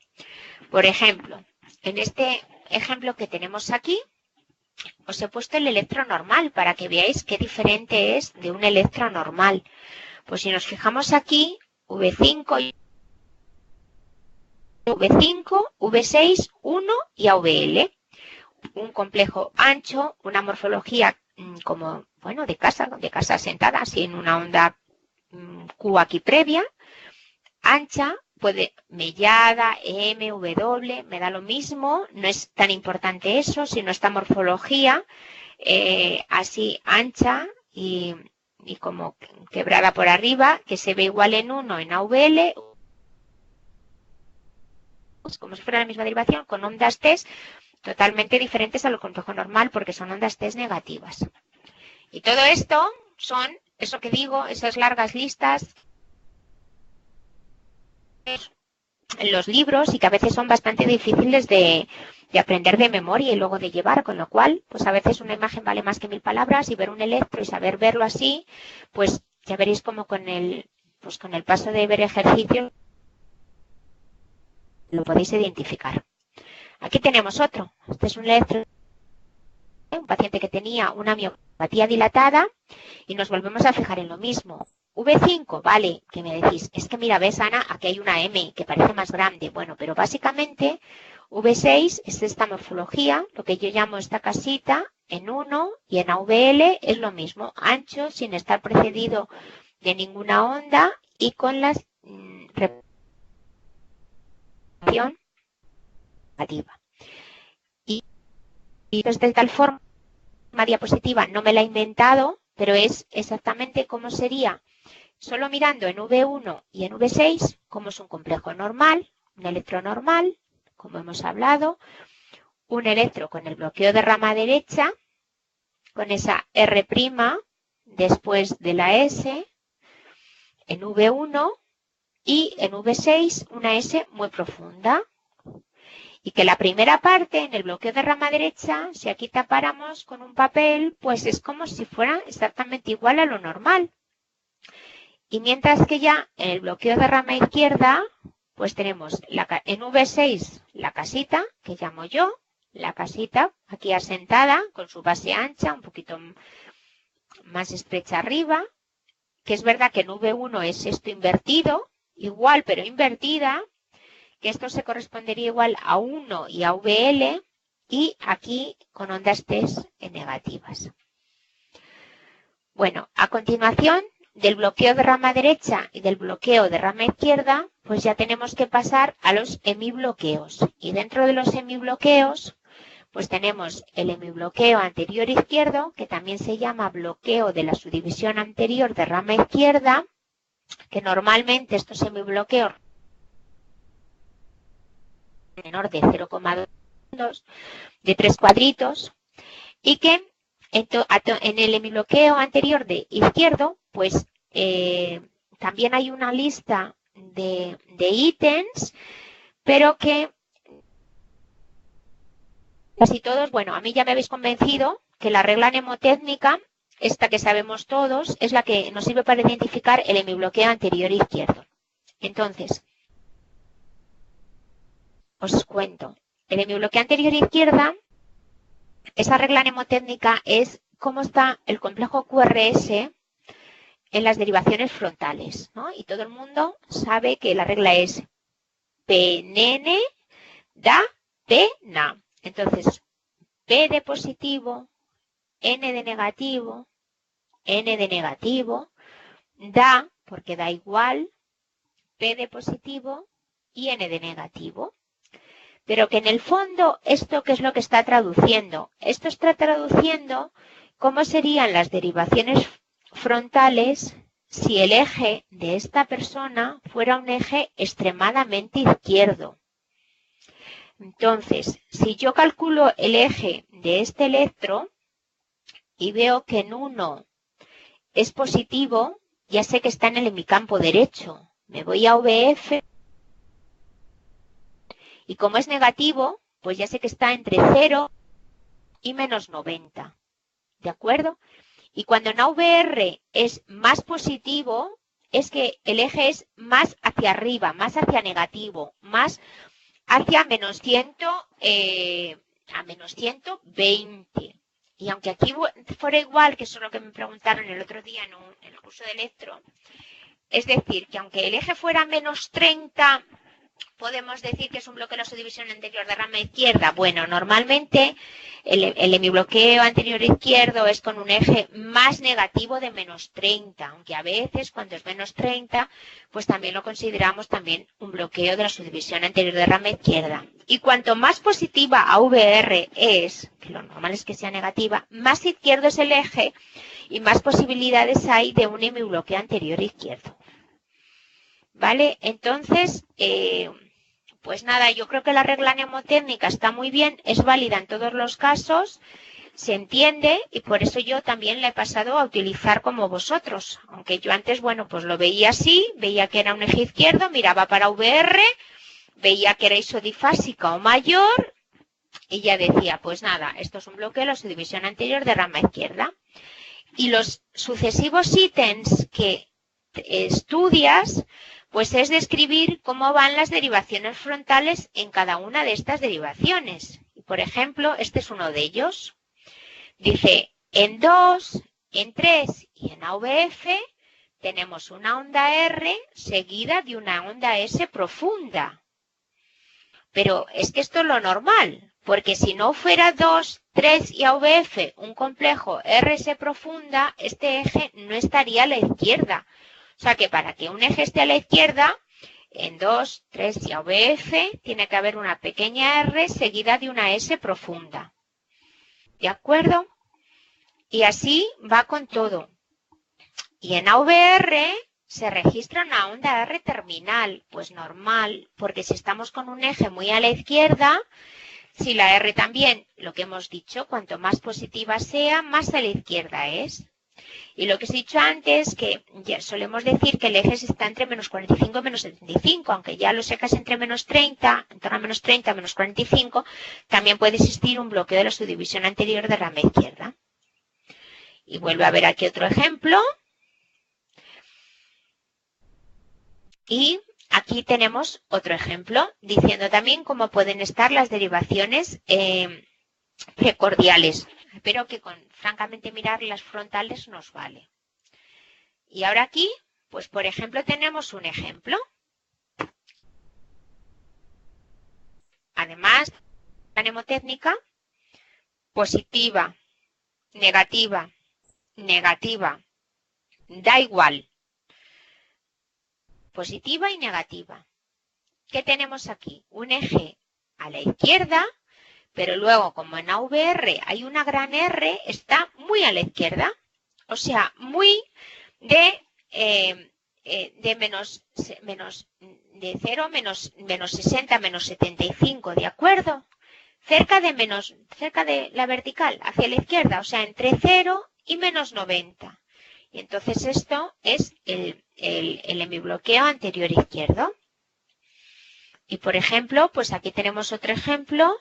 Por ejemplo, en este ejemplo que tenemos aquí, os he puesto el electro normal para que veáis qué diferente es de un electro normal. Pues si nos fijamos aquí, V5 V5, V6, 1 y AVL. Un complejo ancho, una morfología como, bueno, de casa sentada, así en una onda Q aquí previa, ancha, puede mellada, M, W, me da lo mismo, no es tan importante eso, sino esta morfología así ancha y como quebrada por arriba, que se ve igual en 1 en AVL, como si fuera la misma derivación, con ondas T totalmente diferentes a lo complejo normal, porque son ondas T negativas. Y todo esto son, eso que digo, esas largas listas en los libros y que a veces son bastante difíciles de aprender de memoria y luego de llevar, con lo cual, pues a veces una imagen vale más que 1000 palabras y ver un electro y saber verlo así, pues ya veréis como con el paso de ver ejercicios lo podéis identificar. Aquí tenemos otro. Este es un electro, un paciente que tenía una miopatía dilatada y nos volvemos a fijar en lo mismo. V5, vale, que me decís, es que mira, ves Ana, aquí hay una M que parece más grande. Bueno, pero básicamente V6 es esta morfología, lo que yo llamo esta casita, en 1 y en AVL es lo mismo, ancho, sin estar precedido de ninguna onda y con la repetición negativa. Y de tal forma, una diapositiva no me la he inventado, pero es exactamente cómo sería, solo mirando en V1 y en V6, como es un complejo normal, un electro normal, como hemos hablado, un electro con el bloqueo de rama derecha, con esa R' después de la S, en V1 y en V6 una S muy profunda. Y que la primera parte, en el bloqueo de rama derecha, si aquí tapáramos con un papel, pues es como si fuera exactamente igual a lo normal. Y mientras que ya en el bloqueo de rama izquierda, pues tenemos en V6 la casita, que llamo yo, la casita aquí asentada, con su base ancha, un poquito más estrecha arriba, que es verdad que en V1 es esto invertido, igual pero invertida, que esto se correspondería igual a 1 y a VL, y aquí con ondas T negativas. Bueno, a continuación del bloqueo de rama derecha y del bloqueo de rama izquierda, pues ya tenemos que pasar a los hemibloqueos. Y dentro de los hemibloqueos, pues tenemos el hemibloqueo anterior izquierdo, que también se llama bloqueo de la subdivisión anterior de rama izquierda, que normalmente estos hemibloqueos menor de 0,2, de 3 cuadritos, y que en el hemibloqueo anterior de izquierdo, pues también hay una lista de ítems, pero que casi todos, bueno, a mí ya me habéis convencido que la regla mnemotécnica, esta que sabemos todos, es la que nos sirve para identificar el hemibloqueo anterior izquierdo. Entonces, os cuento. El hemibloqueo anterior izquierda, esa regla mnemotécnica es cómo está el complejo QRS en las derivaciones frontales, ¿no? Y todo el mundo sabe que la regla es PNN da P na. Entonces, P de positivo, N de negativo, N de negativo, da, porque da igual, P de positivo y N de negativo. Pero que en el fondo, ¿esto qué es lo que está traduciendo? Esto está traduciendo cómo serían las derivaciones frontales si el eje de esta persona fuera un eje extremadamente izquierdo. Entonces, si yo calculo el eje de este electro y veo que en 1 es positivo, ya sé que está en el hemicampo derecho. Me voy a VF. Y como es negativo, pues ya sé que está entre 0 y menos 90. ¿De acuerdo? Y cuando en AVR es más positivo, es que el eje es más hacia arriba, más hacia negativo, más hacia menos 100, a menos 120. Y aunque aquí fuera igual, que eso es lo que me preguntaron el otro día en el curso de electro, es decir, que aunque el eje fuera menos 30 podemos decir que es un bloqueo de la subdivisión anterior de rama izquierda? Bueno, normalmente el hemibloqueo anterior izquierdo es con un eje más negativo de menos 30, aunque a veces cuando es menos 30, pues también lo consideramos también un bloqueo de la subdivisión anterior de rama izquierda. Y cuanto más positiva AVR es, que lo normal es que sea negativa, más izquierdo es el eje y más posibilidades hay de un hemibloqueo anterior izquierdo. ¿Vale? Entonces, pues nada, yo creo que la regla mnemotécnica está muy bien, es válida en todos los casos, se entiende y por eso yo también la he pasado a utilizar como vosotros. Aunque yo antes, bueno, pues lo veía así, veía que era un eje izquierdo, miraba para VR, veía que era isodifásica o mayor y ya decía, pues nada, esto es un bloqueo de la subdivisión anterior de rama izquierda. Y los sucesivos ítems que estudias, pues es describir cómo van las derivaciones frontales en cada una de estas derivaciones. Y por ejemplo, este es uno de ellos. Dice, en 2, en 3 y en AVF tenemos una onda R seguida de una onda S profunda. Pero es que esto es lo normal, porque si no fuera 2, 3 y AVF un complejo RS profunda, este eje no estaría a la izquierda. O sea que para que un eje esté a la izquierda, en 2, 3 y AVF tiene que haber una pequeña R seguida de una S profunda. ¿De acuerdo? Y así va con todo. Y en AVR se registra una onda R terminal, pues normal, porque si estamos con un eje muy a la izquierda, si la R también, lo que hemos dicho, cuanto más positiva sea, más a la izquierda es. Y lo que os he dicho antes, que ya solemos decir que el eje está entre menos 45 y menos 75, aunque ya los ejes entre menos 30, en torno a menos 30, menos 45, también puede existir un bloqueo de la subdivisión anterior de rama izquierda. Y vuelve a ver aquí otro ejemplo. Y aquí tenemos otro ejemplo, diciendo también cómo pueden estar las derivaciones precordiales. Pero que francamente mirar las frontales nos vale. Y ahora aquí, pues por ejemplo, tenemos un ejemplo. Además, la mnemotécnica, positiva, negativa, negativa, da igual. Positiva y negativa. ¿Qué tenemos aquí? Un eje a la izquierda, pero luego, como en AVR hay una gran R, está muy a la izquierda. O sea, muy de menos de 0, menos 60, menos 75, ¿de acuerdo? Cerca de la vertical, hacia la izquierda, o sea, entre 0 y menos 90. Y entonces esto es el hemibloqueo anterior izquierdo. Y por ejemplo, pues aquí tenemos otro ejemplo,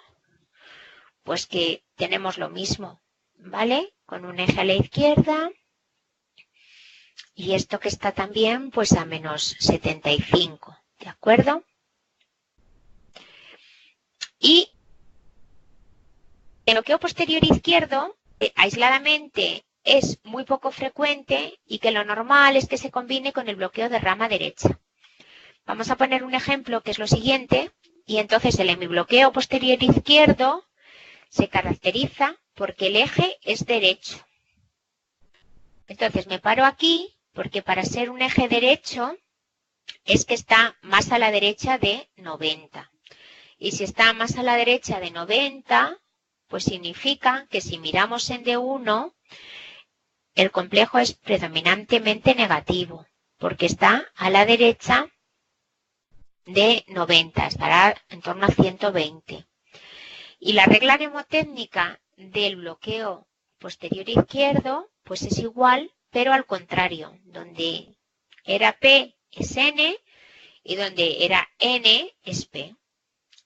pues que tenemos lo mismo, ¿vale? Con un eje a la izquierda y esto que está también pues a menos 75, ¿de acuerdo? Y el bloqueo posterior izquierdo, aisladamente, es muy poco frecuente y que lo normal es que se combine con el bloqueo de rama derecha. Vamos a poner un ejemplo que es lo siguiente, y entonces el hemibloqueo posterior izquierdo se caracteriza porque el eje es derecho. Entonces me paro aquí porque para ser un eje derecho es que está más a la derecha de 90. Y si está más a la derecha de 90, pues significa que si miramos en D1, el complejo es predominantemente negativo, porque está a la derecha de 90, estará en torno a 120. Y la regla mnemotécnica del bloqueo posterior izquierdo, pues es igual, pero al contrario, donde era P es N y donde era N es P.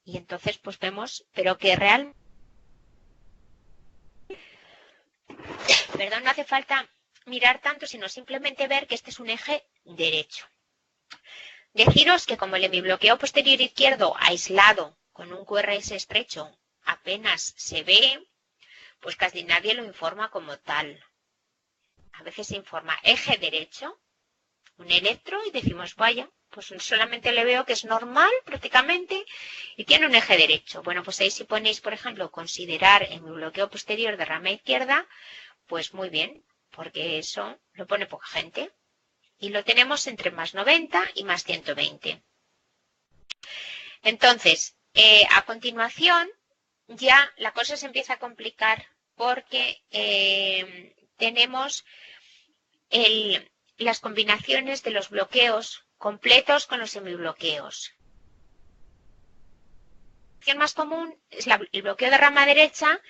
Y entonces pues vemos, pero que realmente, perdón, no hace falta mirar tanto, sino simplemente ver que este es un eje derecho. Deciros que como el hemibloqueo posterior izquierdo aislado con un QRS estrecho apenas se ve, pues casi nadie lo informa como tal. A veces se informa eje derecho, un electro y decimos vaya, Pues solamente le veo que es normal prácticamente y tiene un eje derecho. Bueno, pues ahí si ponéis, por ejemplo, considerar hemibloqueo posterior de rama izquierda, pues muy bien, porque eso lo pone poca gente. Y lo tenemos entre más 90 y más 120. Entonces, a continuación, ya la cosa se empieza a complicar porque tenemos las combinaciones de los bloqueos completos con los semibloqueos. La opción más común es el bloqueo de rama derecha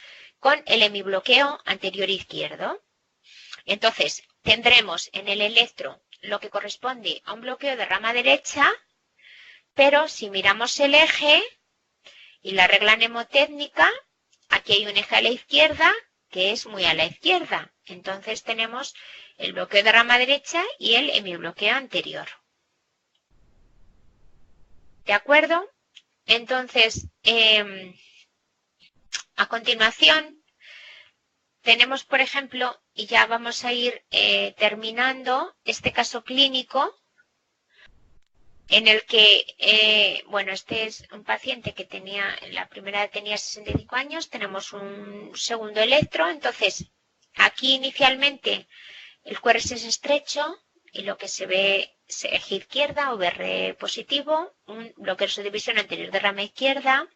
con el hemibloqueo anterior izquierdo. Entonces, tendremos en el electro lo que corresponde a un bloqueo de rama derecha, pero si miramos el eje y la regla mnemotécnica, aquí hay un eje a la izquierda que es muy a la izquierda. Entonces tenemos el bloqueo de rama derecha y el hemibloqueo anterior. ¿De acuerdo? Entonces, a continuación, tenemos, por ejemplo, y ya vamos a ir terminando este caso clínico en el que, bueno, este es un paciente que la primera tenía 65 años, tenemos un segundo electro, entonces aquí inicialmente el QRS es estrecho y lo que se ve es eje izquierda, VR positivo, un bloqueo de subdivisión anterior de rama izquierda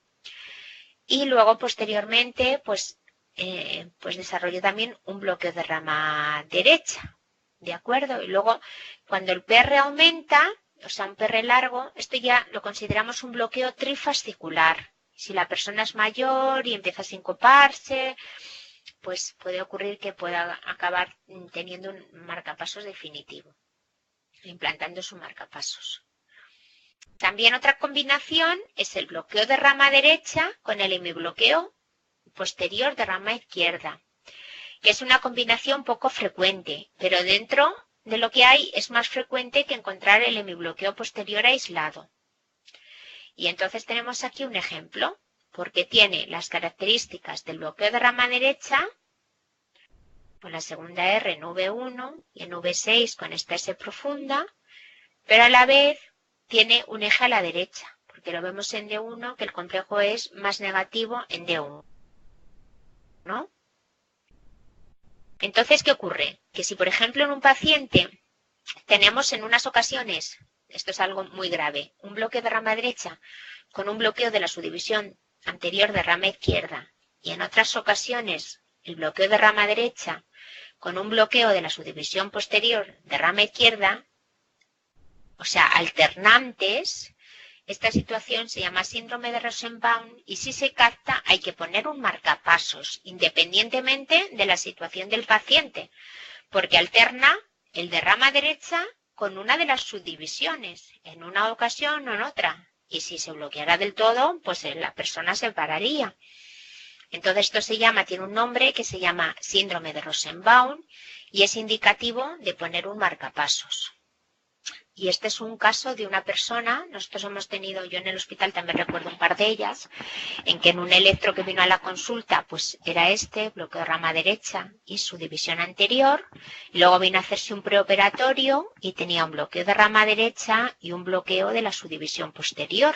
y luego posteriormente pues desarrolló también un bloqueo de rama derecha, ¿de acuerdo? Y luego cuando el PR aumenta, o sea, un PR largo, esto ya lo consideramos un bloqueo trifascicular. Si la persona es mayor y empieza a sincoparse, pues puede ocurrir que pueda acabar teniendo un marcapasos definitivo, implantando su marcapasos. También otra combinación es el bloqueo de rama derecha con el hemibloqueo posterior de rama izquierda, que es una combinación poco frecuente, pero dentro de lo que hay es más frecuente que encontrar el hemibloqueo posterior aislado. Y entonces tenemos aquí un ejemplo, porque tiene las características del bloqueo de rama derecha, con la segunda R en V1 y en V6 con esta S profunda, pero a la vez tiene un eje a la derecha, porque lo vemos en D1 que el complejo es más negativo en D1, ¿no? Entonces, ¿qué ocurre? Que si, por ejemplo, en un paciente tenemos en unas ocasiones, esto es algo muy grave, un bloqueo de rama derecha con un bloqueo de la subdivisión anterior de rama izquierda y en otras ocasiones el bloqueo de rama derecha con un bloqueo de la subdivisión posterior de rama izquierda, o sea, alternantes, esta situación se llama síndrome de Rosenbaum y si se capta hay que poner un marcapasos independientemente de la situación del paciente, porque alterna el de rama derecha con una de las subdivisiones, en una ocasión o en otra. Y si se bloqueara del todo, pues la persona se pararía. Entonces esto tiene un nombre que se llama síndrome de Rosenbaum y es indicativo de poner un marcapasos. Y este es un caso de una persona, nosotros hemos tenido, yo en el hospital también recuerdo un par de ellas, en que en un electro que vino a la consulta, pues era bloqueo de rama derecha y su división anterior, y luego vino a hacerse un preoperatorio y tenía un bloqueo de rama derecha y un bloqueo de la subdivisión posterior.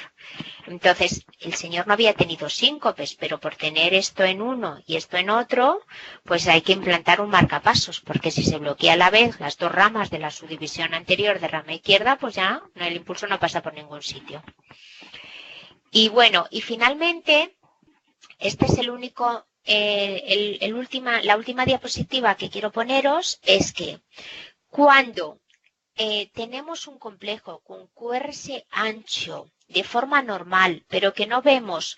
Entonces, el señor no había tenido síncopes, pero por tener esto en uno y esto en otro, pues hay que implantar un marcapasos, porque si se bloquea a la vez las dos ramas de la subdivisión anterior de rama izquierda, pues ya el impulso no pasa por ningún sitio. Y bueno, y finalmente, este es el único, la última diapositiva que quiero poneros es que cuando tenemos un complejo con QRS ancho de forma normal, pero que no vemos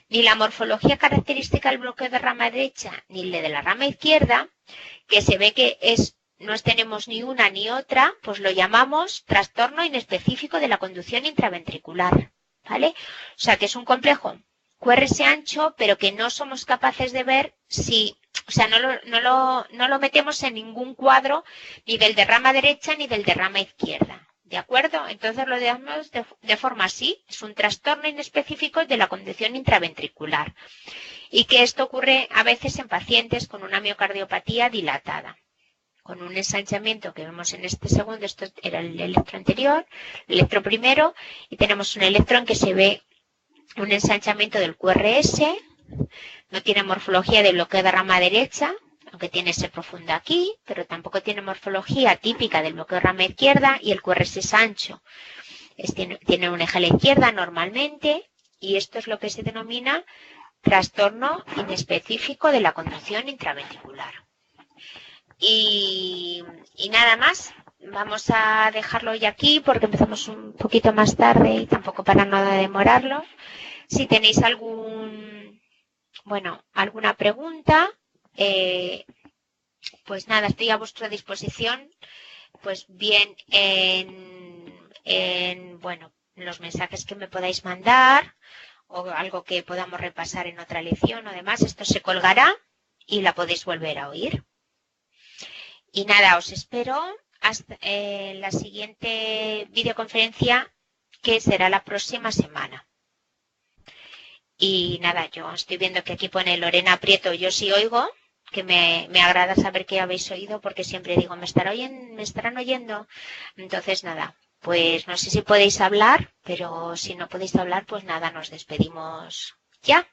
ni la morfología característica del bloqueo de rama derecha ni el de la rama izquierda, que se ve que no tenemos ni una ni otra, pues lo llamamos trastorno inespecífico de la conducción intraventricular, ¿vale? O sea, que es un complejo QRS ancho, pero que no somos capaces de ver no lo metemos en ningún cuadro ni del de rama derecha ni del de rama izquierda, ¿de acuerdo? Entonces lo damos de forma así, es un trastorno inespecífico de la conducción intraventricular y que esto ocurre a veces en pacientes con una miocardiopatía dilatada. con un ensanchamiento que vemos en este segundo, esto era el electro anterior, el electro primero, y tenemos un electrón que se ve un ensanchamiento del QRS, no tiene morfología de bloqueo de rama derecha, aunque tiene ese profundo aquí, pero tampoco tiene morfología típica del bloqueo de rama izquierda, y el QRS es ancho. Tiene un eje a la izquierda normalmente, y esto es lo que se denomina trastorno inespecífico de la conducción intraventricular. Y nada más, vamos a dejarlo hoy aquí porque empezamos un poquito más tarde y tampoco para nada demorarlo. Si tenéis alguna pregunta, pues nada, estoy a vuestra disposición, pues bien en los mensajes que me podáis mandar o algo que podamos repasar en otra lección o demás. Esto se colgará y la podéis volver a oír. Y nada, os espero hasta la siguiente videoconferencia, que será la próxima semana. Y nada, yo estoy viendo que aquí pone Lorena Prieto, yo sí oigo, que me agrada saber que habéis oído, porque siempre digo, ¿me estarán oyendo? Entonces nada, pues no sé si podéis hablar, pero si no podéis hablar, pues nada, nos despedimos ya.